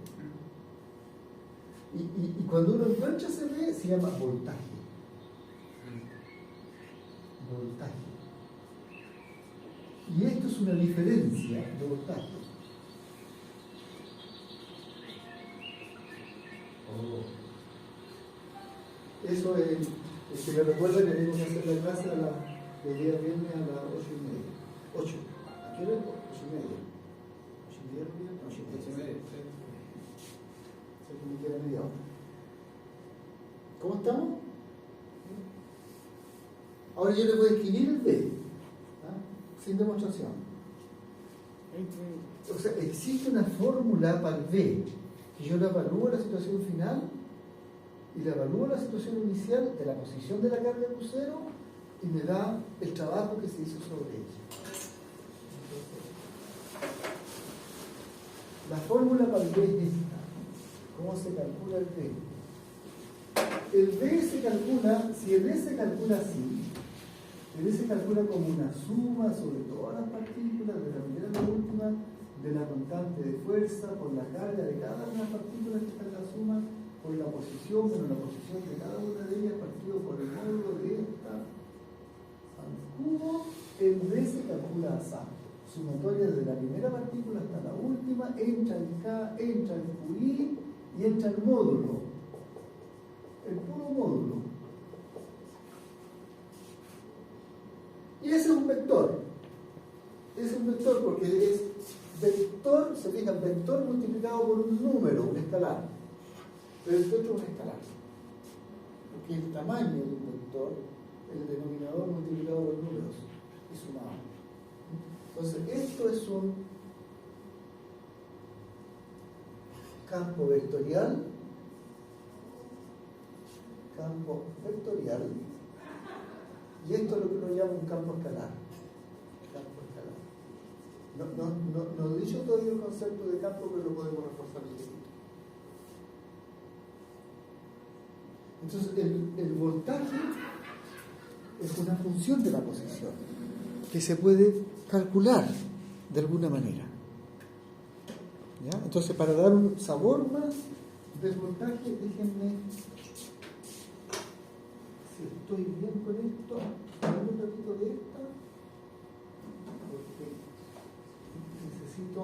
A: Y cuando uno encuentra ese B, se llama voltaje. Voltaje. Y esto es una diferencia de voltaje. Eso es, que me recuerda que tenemos que hacer la clase el día viernes a las 8:30. 8. ¿A qué hora? 8:30. 8:30. 8:30. Me queda media hora. ¿Cómo estamos? Ahora yo le voy a escribir el B, sin demostración. O sea, existe una fórmula para el B, que yo la evalúo en la situación final y la evalúo en la situación inicial de la posición de la carga de crucero y me da el trabajo que se hizo sobre ella. La fórmula para el B es esta. ¿Cómo se calcula el B? El B se calcula, si el B se calcula así, el B se calcula como una suma sobre todas las partículas, de la primera a la última, de la constante de fuerza, por la carga de cada una de las partículas que está en la suma, por la posición, bueno, la posición de cada una de ellas, partido por el módulo de esta, al cubo. El B se calcula así. Sumatoria desde la primera partícula hasta la última, entra en K, entra en QI y entra el módulo, el puro módulo. Y ese es un vector. Ese es un vector porque es vector, se fija, vector multiplicado por un número, un escalar. Pero el otro es un escalar. Porque el tamaño de un vector, el denominador multiplicado por números, y sumado. Entonces, esto es un campo vectorial campo vectorial, y esto es lo que uno llama un campo escalar. No he dicho todavía el concepto de campo, pero lo podemos reforzar un poquito. Entonces, el voltaje es una función de la posición que se puede calcular de alguna manera. ¿Ya? Entonces, para dar un sabor más del voltaje, déjenme, si estoy bien con esto, dame un ratito de esta, porque necesito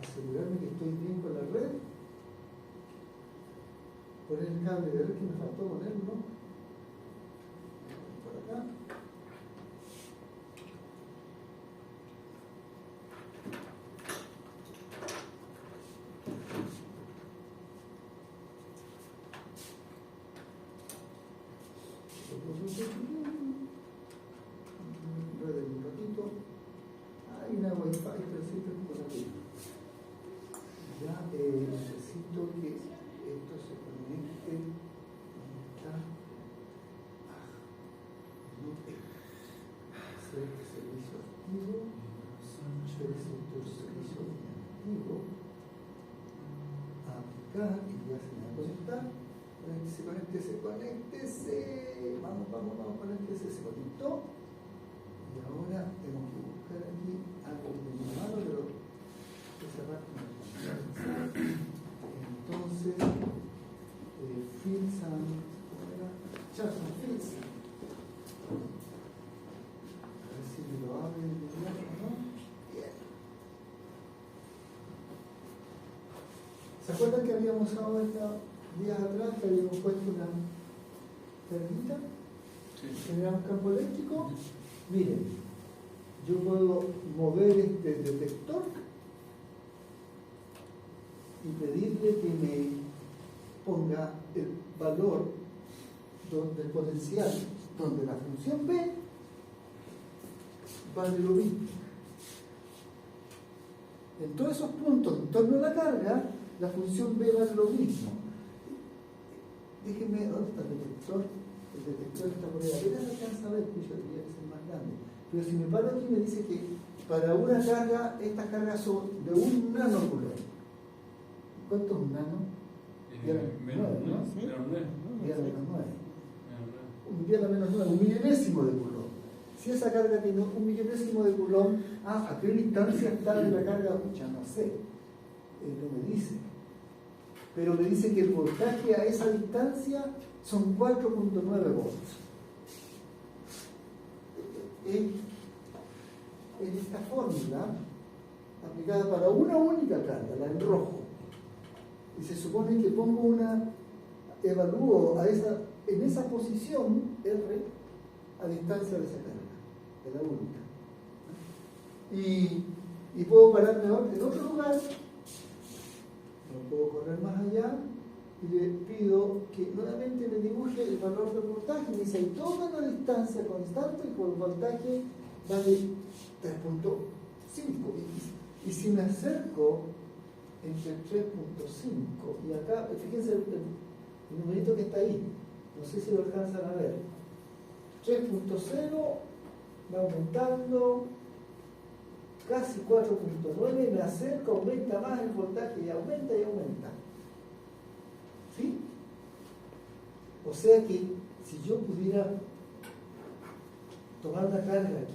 A: asegurarme que estoy bien con la red. Poner el cable de red que me faltó ponerlo por acá. Red un ratito. Hay una wifi, pero siempre por aquí. Ya necesito que esto se conecte. ¿Dónde está? Hacer servicio activo. Hacer servicio activo. Aplicar y ya se me va a conectar. Conéctese. Vamos, conéctese. Se conectó. Y ahora tengo que buscar aquí algo de mi mano, pero esa parte no. Entonces, Fields and Charlton Fields. A ver si me lo abre el micrófono. Bien. ¿Se acuerdan que habíamos usado días atrás que habíamos puesto una perlita? Sí. Que era un campo eléctrico. Miren, yo puedo mover este detector y pedirle que me ponga el valor donde el potencial, donde la función B vale lo mismo. En todos esos puntos en torno a la carga, la función B vale lo mismo. Déjenme, ¿dónde está el detector? El detector está por ahí. Apenas alcanza a ver, que yo debería ser más grande. Pero si me paro aquí me dice que para una carga, estas cargas son de 1 nanocoulomb. ¿Cuánto es un nano?
B: Menos 9, ¿no?
A: Menos 9. Menos 9, un millonésimo de coulomb. Si esa carga tiene un millonésimo de coulomb, ¿a qué distancia está de la carga? Ya no sé. No me dice. Pero me dice que el voltaje a esa distancia son 4.9 volts. En esta fórmula aplicada para una única carga, la en rojo, y se supone que evalúo en esa posición R a distancia de esa carga, de la única, y puedo pararme en otro lugar, no puedo correr más allá, y le pido que nuevamente me dibuje el valor del voltaje. Me dice, hay toda una distancia constante y el voltaje vale 3.5. Y si me acerco entre 3.5 y acá, fíjense el numerito que está ahí, no sé si lo alcanzan a ver. 3.0 va aumentando, casi 4.9, me acerco, aumenta más el voltaje y aumenta y aumenta. ¿Sí? O sea que si yo pudiera tomar una carga aquí,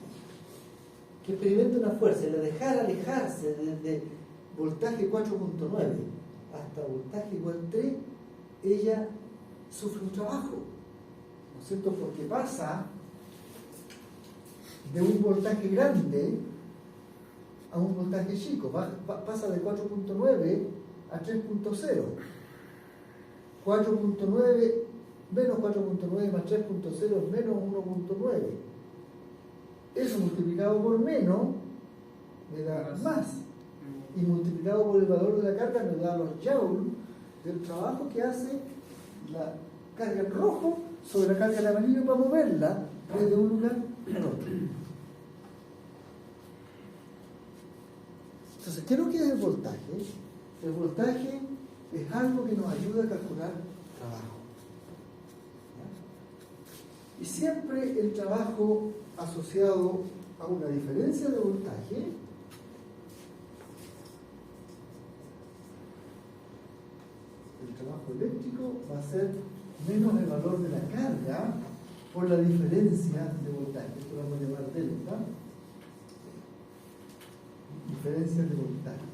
A: que experimente una fuerza y la dejara alejarse desde voltaje 4.9 hasta voltaje igual 3, ella sufre un trabajo, ¿no es cierto? Porque pasa de un voltaje grande a un voltaje chico, pasa de 4.9 a 3.0. 4.9 menos 4.9 más 3.0 es menos 1.9. Eso multiplicado por menos me da más. Y multiplicado por el valor de la carga me da los joules del trabajo que hace la carga en rojo sobre la carga en amarillo para moverla desde un lugar al otro. Entonces, ¿qué es lo que es el voltaje? El voltaje es algo que nos ayuda a calcular trabajo. Y siempre el trabajo asociado a una diferencia de voltaje el trabajo eléctrico va a ser menos el valor de la carga por la diferencia de voltaje. Esto lo vamos a llamar delta. Diferencias de voltaje.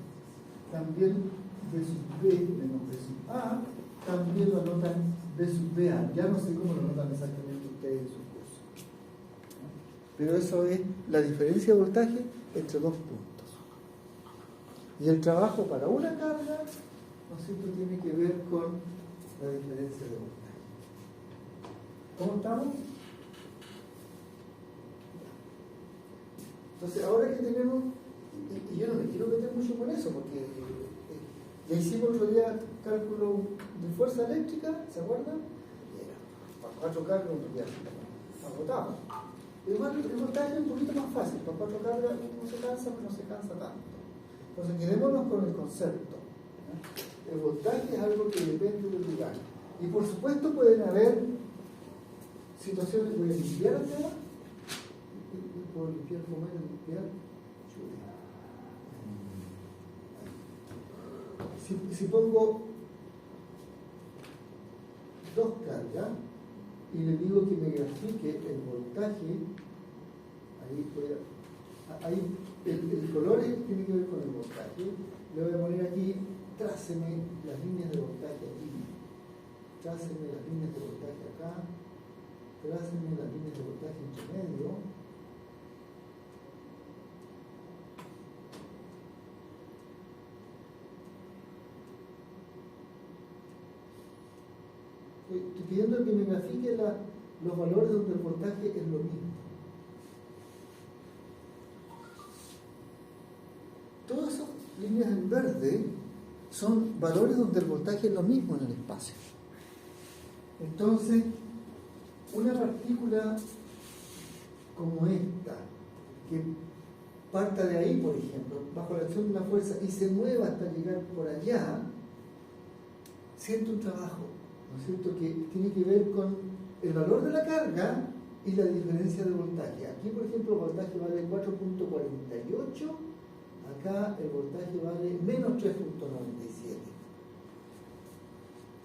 A: También B sub B menos B sub A, también lo anotan B sub BA. Ya no sé cómo lo anotan exactamente ustedes en sus cursos. Pero eso es la diferencia de voltaje entre dos puntos. Y el trabajo para una carga, ¿no es cierto?, tiene que ver con la diferencia de voltaje. ¿Cómo estamos? Entonces, ahora que tenemos, y yo no me quiero meter mucho con eso, porque ya hicimos otro día cálculo de fuerza eléctrica, ¿se acuerdan? Para 4 cargas ya agotamos. Igual el voltaje es un poquito más fácil, para 4 cargas uno se cansa, pero no se cansa tanto. Entonces, quedémonos con el concepto. El voltaje es algo que depende del lugar. Y por supuesto pueden haber situaciones, voy a limpiar acá, y puedo limpiar, comer, limpiar. Si pongo 2 cargas y le digo que me grafique el voltaje, ahí el color tiene que ver con el voltaje. Le voy a poner aquí, tráceme las líneas de voltaje aquí, tráceme las líneas de voltaje acá, tráceme las líneas de voltaje entre medio. Estoy pidiendo que me grafique los valores donde el voltaje es lo mismo. Todas esas líneas en verde son valores donde el voltaje es lo mismo en el espacio. Entonces, una partícula como esta, que parta de ahí, por ejemplo, bajo la acción de una fuerza y se mueva hasta llegar por allá, siente un trabajo, ¿no es cierto?, que tiene que ver con el valor de la carga y la diferencia de voltaje. Aquí, por ejemplo, el voltaje vale 4.48, acá el voltaje vale menos 3.97.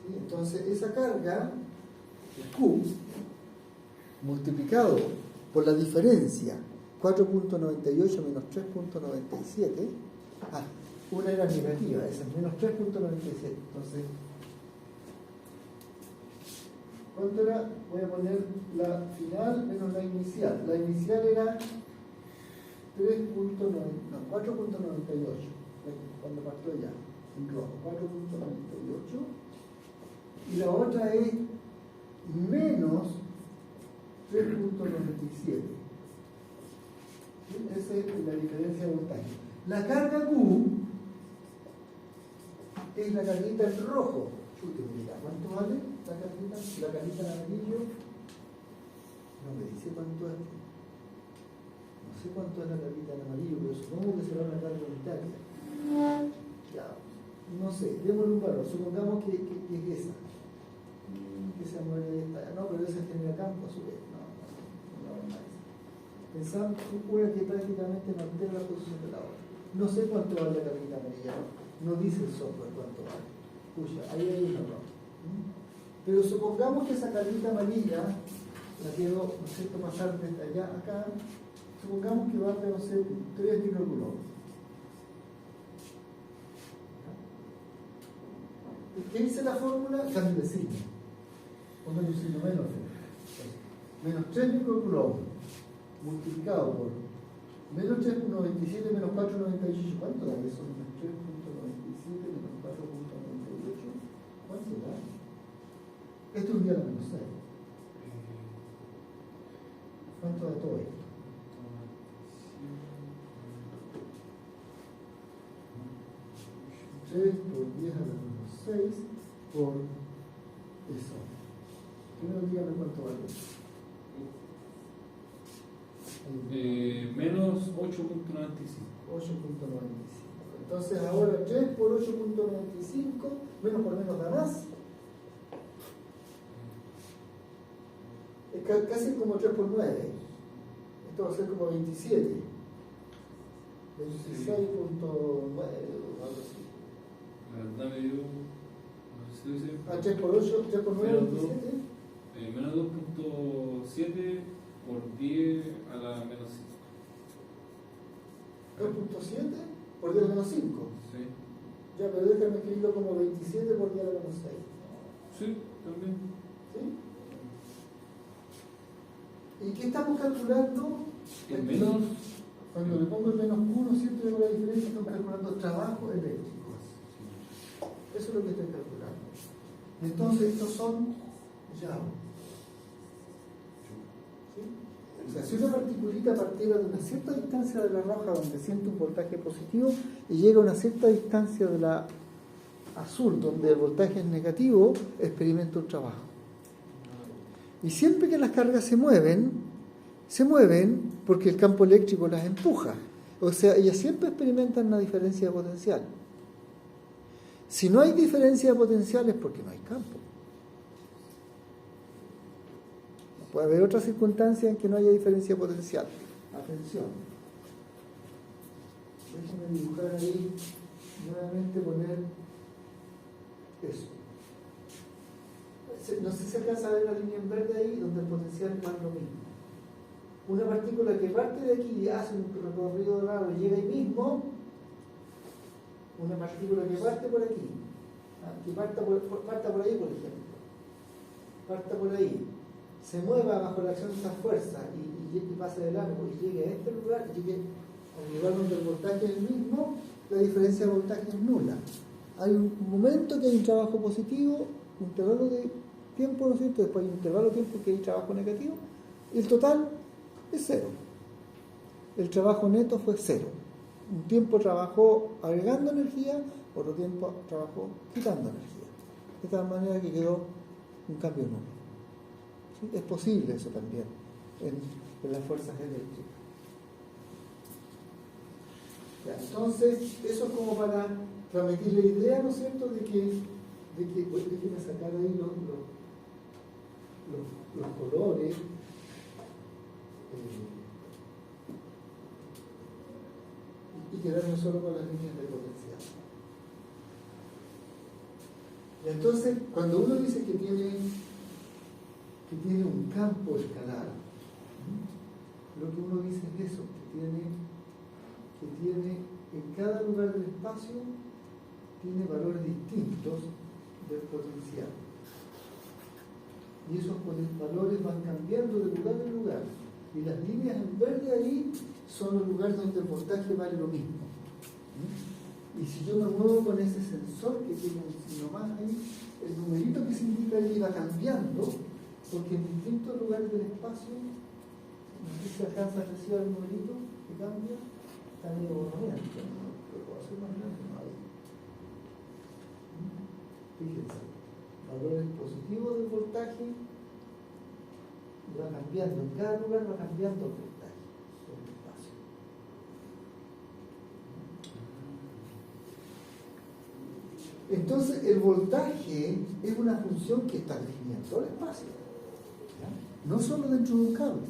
A: ¿Sí? Entonces, esa carga, el Q, multiplicado por la diferencia, 4.98 menos 3.97, una era negativa, esa es menos 3.97. Entonces, ¿cuánto era? Voy a poner la final menos la inicial. La inicial era 4.98, cuando partió ya, en rojo, 4.98. Y la otra es menos 3.97. Esa es la diferencia de voltaje. La carga Q es la carguita en rojo. Mira, ¿cuánto vale la carguita? La carguita en amarillo no me dice cuánto es. No sé cuánto es la carguita en amarillo, pero supongo que será una carga unitaria. Ya, no sé, démosle un valor. Supongamos que es esa. Que se mueve esta. No, pero esa genera campo a su vez. No. Pensamos una que prácticamente mantiene la posición de la otra. No sé cuánto vale la carguita amarilla, no dice el software cuánto vale. Pucha, ahí hay un error. Pero supongamos que esa carguita amarilla la quiero, ¿no es cierto?, pasar desde allá acá. Supongamos que vale, no sé, 3 microcoulombs. ¿Qué dice la fórmula? Cambio de signo. Pongan un signo menos. Menos 3 microcoulombs multiplicado por menos 3.97 menos 4.98. ¿Cuánto da eso? Menos 3.97 menos 4.98. ¿Cuánto da? Esto es un día a la menos 6. ¿Cuánto da todo esto? 3 por 10 a la menos 6 por eso. Primero dígame cuánto vale.
B: Menos 8.95.
A: 8.95. Entonces ahora 3 por 8.95, menos por menos da más. Es casi como 3 por 9. Esto va a ser como 27. 26.9 o algo así.
B: La verdad me dio. No sé si lo hice.
A: 3 por 8, 3 por 9, 27.
B: Menos 2.7 por 10 a la menos 5.
A: 2.7 por 10 a la menos 5.
B: Sí.
A: Ya, pero déjame escribirlo como 27 por 10 a la menos 6.
B: Sí, también.
A: ¿Sí? ¿Y qué estamos calculando?
B: El menos.
A: Cuando le pongo el menos 1, siempre veo la diferencia, estamos calculando trabajo eléctrico. Eso es lo que estoy calculando. Entonces, estos son llaves. ¿Sí? O sea, si una particulita partiera de una cierta distancia de la roja donde siente un voltaje positivo y llega a una cierta distancia de la azul donde el voltaje es negativo, experimenta un trabajo. Y siempre que las cargas se mueven porque el campo eléctrico las empuja. O sea, ellas siempre experimentan una diferencia de potencial. Si no hay diferencia de potencial es porque no hay campo. Puede haber otras circunstancias en que no haya diferencia de potencial. Atención. Déjenme dibujar ahí, nuevamente poner eso. No sé si alcanza a ver la línea en verde ahí, donde el potencial es más lo mismo. Una partícula que parte de aquí y hace un recorrido raro y llega ahí mismo, una partícula que parte por aquí, que parta por ahí, por ejemplo, parta por ahí, se mueva bajo la acción de esa fuerza y pase de largo y llegue a este lugar, llegue al lugar donde el voltaje es el mismo, la diferencia de voltaje es nula. Hay un momento que hay un trabajo positivo, un intervalo de tiempo, ¿no es cierto? Después hay un intervalo de tiempo que hay trabajo negativo, y el total es cero. El trabajo neto fue cero. Un tiempo trabajó agregando energía, otro tiempo trabajó quitando energía. De tal manera que quedó un cambio nulo. ¿Sí? Es posible eso también en las fuerzas eléctricas. Ya, entonces, eso es como para transmitir la idea, ¿no es cierto?, de que déjenme sacar ahí los colores. Y quedarnos solo con las líneas de potencial. Y entonces, cuando uno dice que tiene un campo escalar, lo que uno dice es eso, que tiene en cada lugar del espacio tiene valores distintos del potencial. Y esos valores van cambiando de lugar en lugar. Y las líneas en verde ahí son los lugares donde el voltaje vale lo mismo. Y si yo me muevo con ese sensor que tiene un signo más ahí, el numerito que se indica ahí va cambiando, porque en distintos lugares del espacio, no sé si alcanza a recibir el numerito que cambia, está medio borroneando, ¿no? Lo puedo hacer más grande, no hay. Fíjense, valores positivos del voltaje va cambiando, en cada lugar va cambiando el voltaje del espacio. Entonces el voltaje es una función que está definida en todo el espacio, ¿ya? No solo dentro de un cable,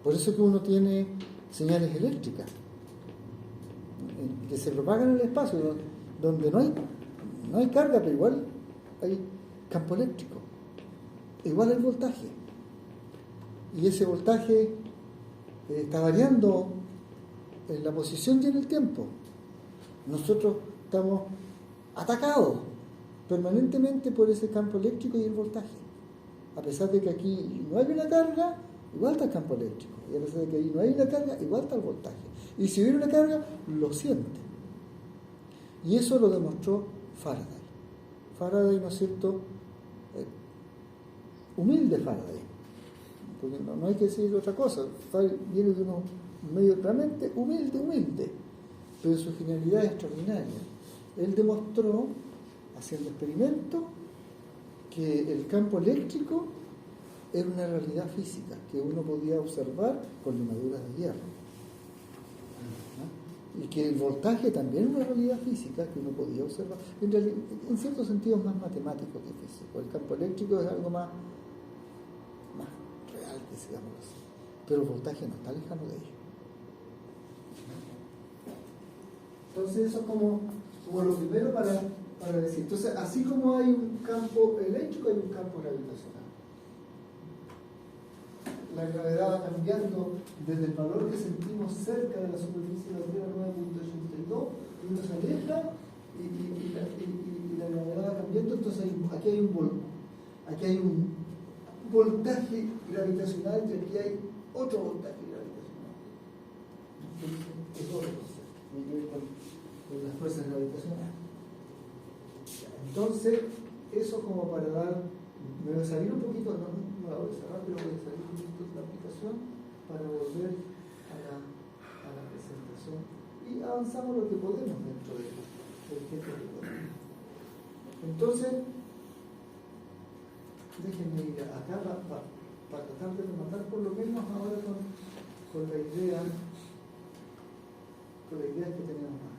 A: por eso que uno tiene señales eléctricas que se propagan en el espacio donde no hay carga, pero igual hay campo eléctrico, igual hay voltaje, y ese voltaje está variando en la posición y en el tiempo. Nosotros estamos atacados permanentemente por ese campo eléctrico y el voltaje. A pesar de que aquí no hay una carga, igual está el campo eléctrico. Y a pesar de que ahí no hay una carga, igual está el voltaje. Y si hubiera una carga, lo siente. Y eso lo demostró Faraday. Faraday, ¿no es cierto? Humilde Faraday. Porque no hay que decir otra cosa. Faraday viene de unos medios realmente humilde. Pero su genialidad es extraordinaria. Él demostró, haciendo experimentos, que el campo eléctrico era una realidad física que uno podía observar con limaduras de hierro. y que el voltaje también es una realidad física que uno podía observar, en cierto sentido es más matemático que físico. El campo eléctrico es algo más real, digamos así, pero el voltaje no está lejano de ello. Entonces eso es como lo primero para decir. Entonces, así como hay un campo eléctrico, hay un campo gravitacional. La gravedad va cambiando desde el valor que sentimos cerca de la superficie de la Tierra, 9.82, y uno se aleja y la gravedad va cambiando. Entonces aquí hay un voltaje gravitacional y aquí hay otro voltaje gravitacional. Entonces, es otro concepto, tiene que ver con las fuerzas gravitacionales. Entonces, eso como para dar, me voy a salir un poquito, no la voy a cerrar, pero voy a salir un poquito de la aplicación para volver a la presentación y avanzamos lo que podemos dentro del tiempo que podemos. Entonces, déjenme ir acá para tratar de rematar por lo menos ahora con la idea que tenemos más.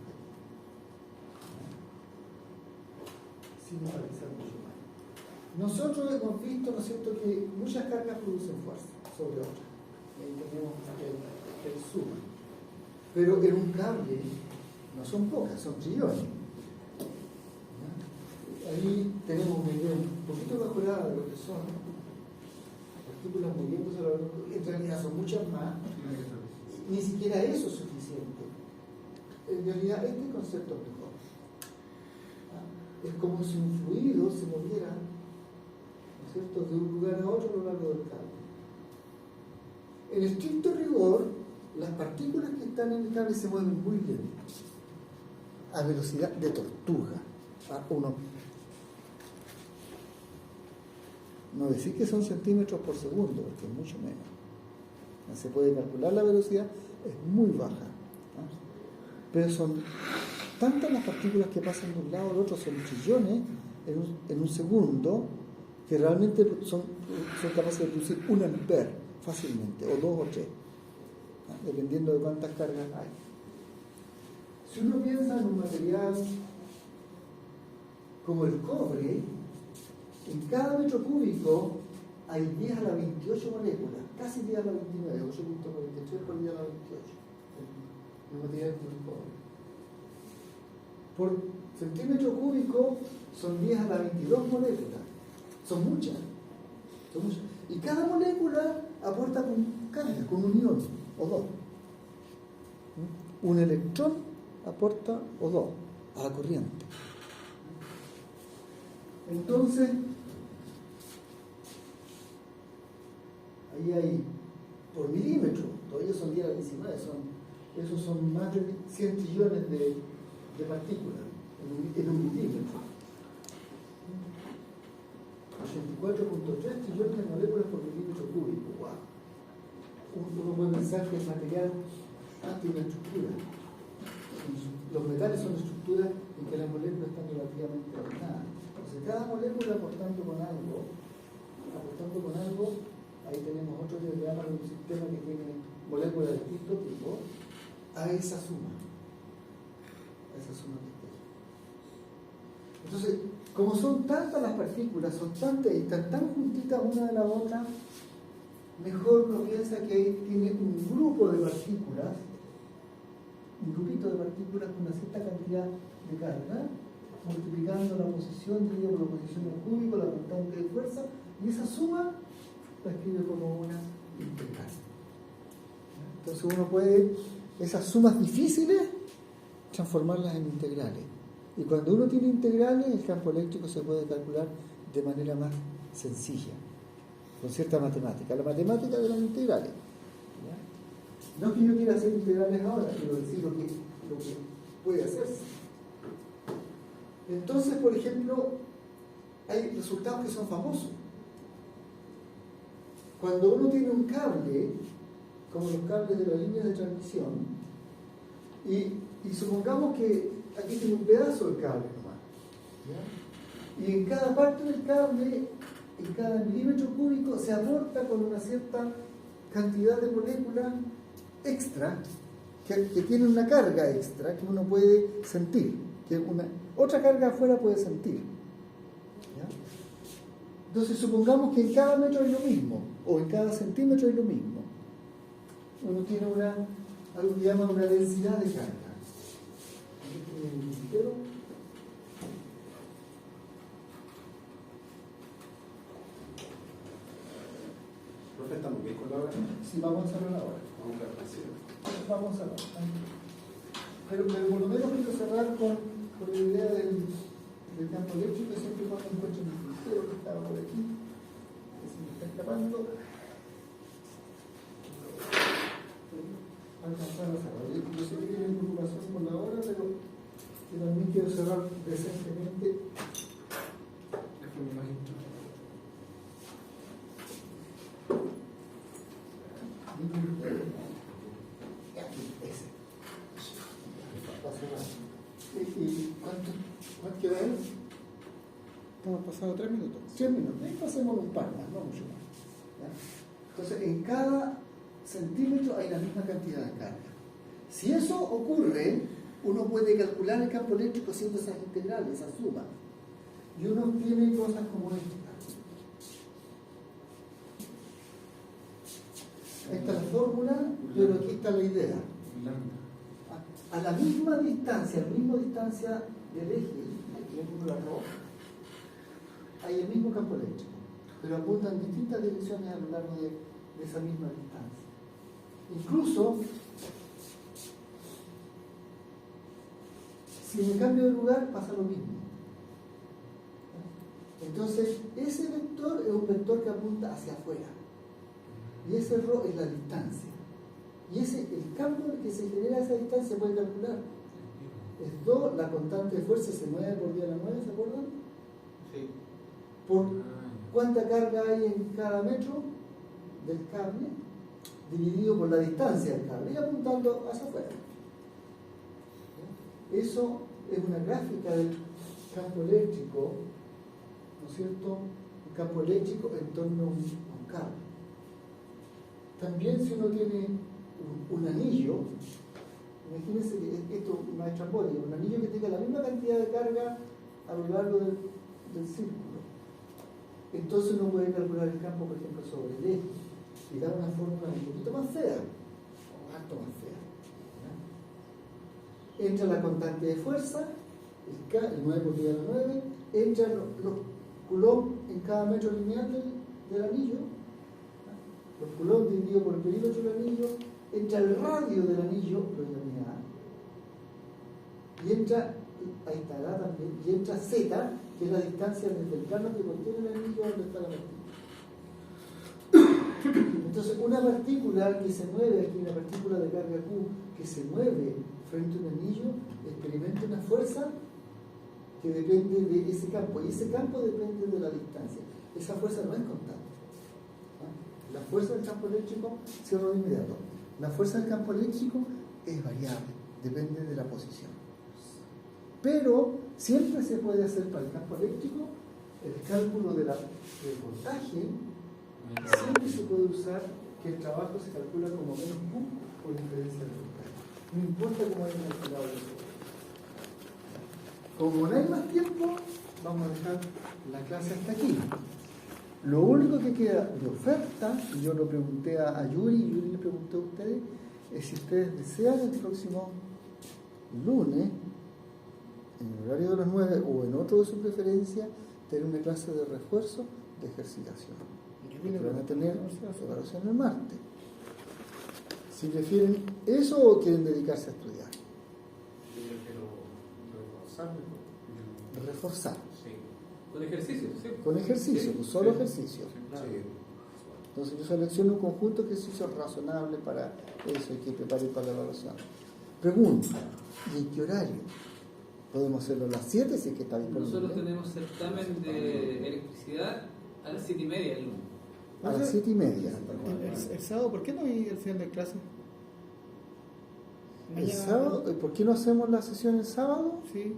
A: Sin analizar mucho más. Nosotros hemos visto, ¿no es cierto?, que muchas cargas producen fuerza sobre otras. Ahí tenemos el suma. Pero en un cable no son pocas, son trillones. Ahí tenemos una idea un poquito mejorada de lo que son partículas moviéndose a lo largo. En realidad son muchas más. Ni siquiera eso es suficiente. En realidad este concepto es mejor. Es como si un fluido se moviera, ¿no es cierto?, de un lugar a otro a lo largo del cable. En estricto rigor, las partículas que están en el cable se mueven muy lento, a velocidad de tortuga. No decir que son centímetros por segundo, porque es mucho menos. No se puede calcular la velocidad, es muy baja. Pero son tantas las partículas que pasan de un lado al otro, son trillones en un segundo, que realmente son capaces de producir 1 ampere fácilmente, o 2 o 3, dependiendo de cuántas cargas hay. Si uno piensa en un material como el cobre, en cada metro cúbico hay 10 a la 28 moléculas, casi 10 a la 29, 8.43 por 10 a la 28. El material como el cobre. Por centímetro cúbico son 10 a la 22 moléculas. Son muchas. Y cada molécula aporta con carga, con un ion, o dos. Un electrón aporta o dos a la corriente. Entonces, ahí hay por milímetro, todavía son 10 a la 19, esos son más de 100 trillones de partículas en un milímetro. 84.3 trillones de moléculas por milímetro cúbico. ¡Wow! Uno puede pensar que el material tiene una estructura. Los metales son estructuras en que las moléculas están relativamente ordenadas. Entonces, cada molécula aportando con algo, ahí tenemos otro diagrama de un sistema que tiene moléculas de distinto tipo, a esa suma que está ahí. Entonces, como son tantas las partículas, son tantas y están tan juntitas una de la otra, mejor uno piensa que ahí tiene un grupo de partículas, un grupito de partículas con una cierta cantidad de carga, multiplicando la posición dividido por la posición del cúbico, la constante de fuerza, y esa suma la escribe como una integral. Entonces uno puede esas sumas difíciles transformarlas en integrales. Y cuando uno tiene integrales, el campo eléctrico se puede calcular de manera más sencilla, con cierta matemática. La matemática de las integrales. ¿Ya? No es que yo quiera hacer integrales ahora, quiero decir lo que puede hacerse. Entonces, por ejemplo, hay resultados que son famosos. Cuando uno tiene un cable, como los cables de las líneas de transmisión, y supongamos que aquí tiene un pedazo de cable nomás, ¿ya? Y en cada parte del cable, en cada milímetro cúbico, se aporta con una cierta cantidad de moléculas extra que tiene una carga extra que uno puede sentir, que otra carga afuera puede sentir. ¿Ya? Entonces supongamos que en cada metro hay lo mismo, o en cada centímetro hay lo mismo. Uno tiene algo que llama una densidad de carga.
C: Profe, ¿estamos bien con la hora?
A: Sí, vamos a cerrar ahora.
C: Vamos a la canción.
A: Vamos a cerrar. Pero por lo menos quiero cerrar con la idea del campo eléctrico, siempre cuando encuentro mi puntero que estaba por aquí, que se me está escapando. Alcanzar a cerrar. Yo sé que tienen preocupación por la hora, pero yo también quiero cerrar decentemente.
C: Déjame imaginar.
A: ¿Y cuánto queda ahí?
D: Estamos pasando 3 minutos.
A: 10 minutos. Ahí pasemos un par más, no mucho más. ¿Ya? Entonces, en cada centímetro hay la misma cantidad de carga. Si eso ocurre, uno puede calcular el campo eléctrico haciendo esas integrales, esas sumas. Y uno obtiene cosas como esta. Esta es la fórmula, pero aquí está la idea. A la misma distancia, del eje, el triángulo arroz, hay el mismo campo eléctrico, pero apuntan en distintas direcciones a lo largo de esa misma distancia. Incluso, si me cambio de lugar, pasa lo mismo. Entonces, ese vector es un vector que apunta hacia afuera. Y ese ρ es la distancia. Y el campo que se genera a esa distancia puede calcular. Es 2, la constante de fuerza se mueve por 10 a la 9, ¿se acuerdan?
C: Sí.
A: Por cuánta carga hay en cada metro del cable, dividido por la distancia del cable, y apuntando hacia afuera. Eso es una gráfica del campo eléctrico, ¿no es cierto? Un campo eléctrico en torno a un cable. También si uno tiene un anillo, imagínense que esto no es trambólico, un anillo que tenga la misma cantidad de carga a lo largo del círculo. Entonces uno puede calcular el campo, por ejemplo, sobre el eje y dar una fórmula un poquito más fea, o harto más fea. ¿Ya? Entra la constante de fuerza, el 9 por 10 a la 9, entran los coulombs en cada metro lineal del anillo, los coulombs dividido por el perímetro del anillo, entra el radio del anillo, lo llamé A, y entra, ahí está A también, y entra Z, que es la distancia desde el plano que contiene el anillo donde está la partícula. Entonces, una partícula que se mueve aquí, una partícula de carga Q, que se mueve frente a un anillo, experimenta una fuerza que depende de ese campo, y ese campo depende de la distancia. Esa fuerza no es constante. La fuerza del campo eléctrico, cierro de inmediato, la fuerza del campo eléctrico es variable, depende de la posición. Pero siempre se puede hacer para el campo eléctrico el cálculo del voltaje, siempre se puede usar que el trabajo se calcula como menos Q por diferencia de voltaje. No importa cómo hayan calculado eso. Como no hay más tiempo, vamos a dejar la clase hasta aquí. Lo único que queda de oferta, y yo lo pregunté a Yuri, y Yuri le preguntó a ustedes, es si ustedes desean el próximo lunes, en el horario de las 9 o en otro de su preferencia, tener una clase de refuerzo de ejercitación. Que van a tener evaluación el martes. Si prefieren eso o quieren dedicarse a estudiar.
C: Yo quiero reforzarme.
A: Reforzar.
C: Sí.
B: Con ejercicios, ¿sí?
A: Con ejercicio, pues solo ejercicio.
C: Sí.
A: Entonces yo selecciono un conjunto de ejercicios razonables para eso, hay que preparar para la evaluación. Pregunta, ¿y en qué horario? ¿Podemos hacerlo a las 7 si es que está disponible?
B: Nosotros tenemos certamen de electricidad a las 7:30 el lunes.
A: A las 7:30.
D: El sábado, ¿por qué no hay el final de clase?
A: ¿El sábado? ¿Por qué no hacemos la sesión el sábado?
D: Sí.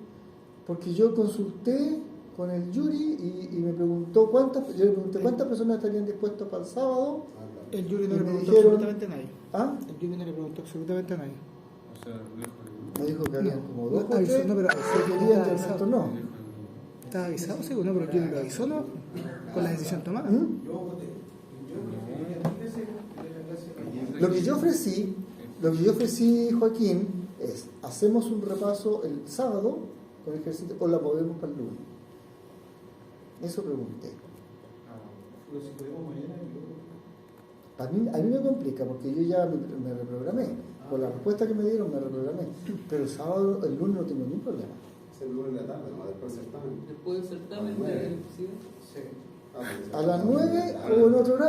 A: Porque yo consulté con el Yuri y me preguntó yo le pregunté cuántas personas estarían dispuestas para el sábado.
D: El Yuri no
A: Y
D: le
A: me
D: preguntó
A: dijeron-
D: absolutamente a nadie.
A: ¿Ah?
D: El Yuri no le preguntó absolutamente a nadie.
B: O sea, dejo
A: Me dijo que había
D: No,
A: como dos
D: no,
A: o tres
D: no, pero
A: que querían y el resto no.
D: ¿Estaba avisado? Sí, no, pero ¿quién lo avisó, no? Con la decisión tomada.
A: ¿Mm? Lo que yo ofrecí, Joaquín, es hacemos un repaso el sábado con el ejercicio o la movemos para el lunes. Eso pregunté.
C: Pero si podemos mañana,
A: A mí me complica porque yo ya me reprogramé. Por la respuesta que me dieron me reprogramé. Pero el sábado, el lunes no tengo ningún problema.
E: Es el lunes en la tarde, ¿no? Después del certamen.
F: Después del certamen
E: Ah, bueno.
F: de... ¿sí?
C: sí.
A: A las 9 o en otro horario.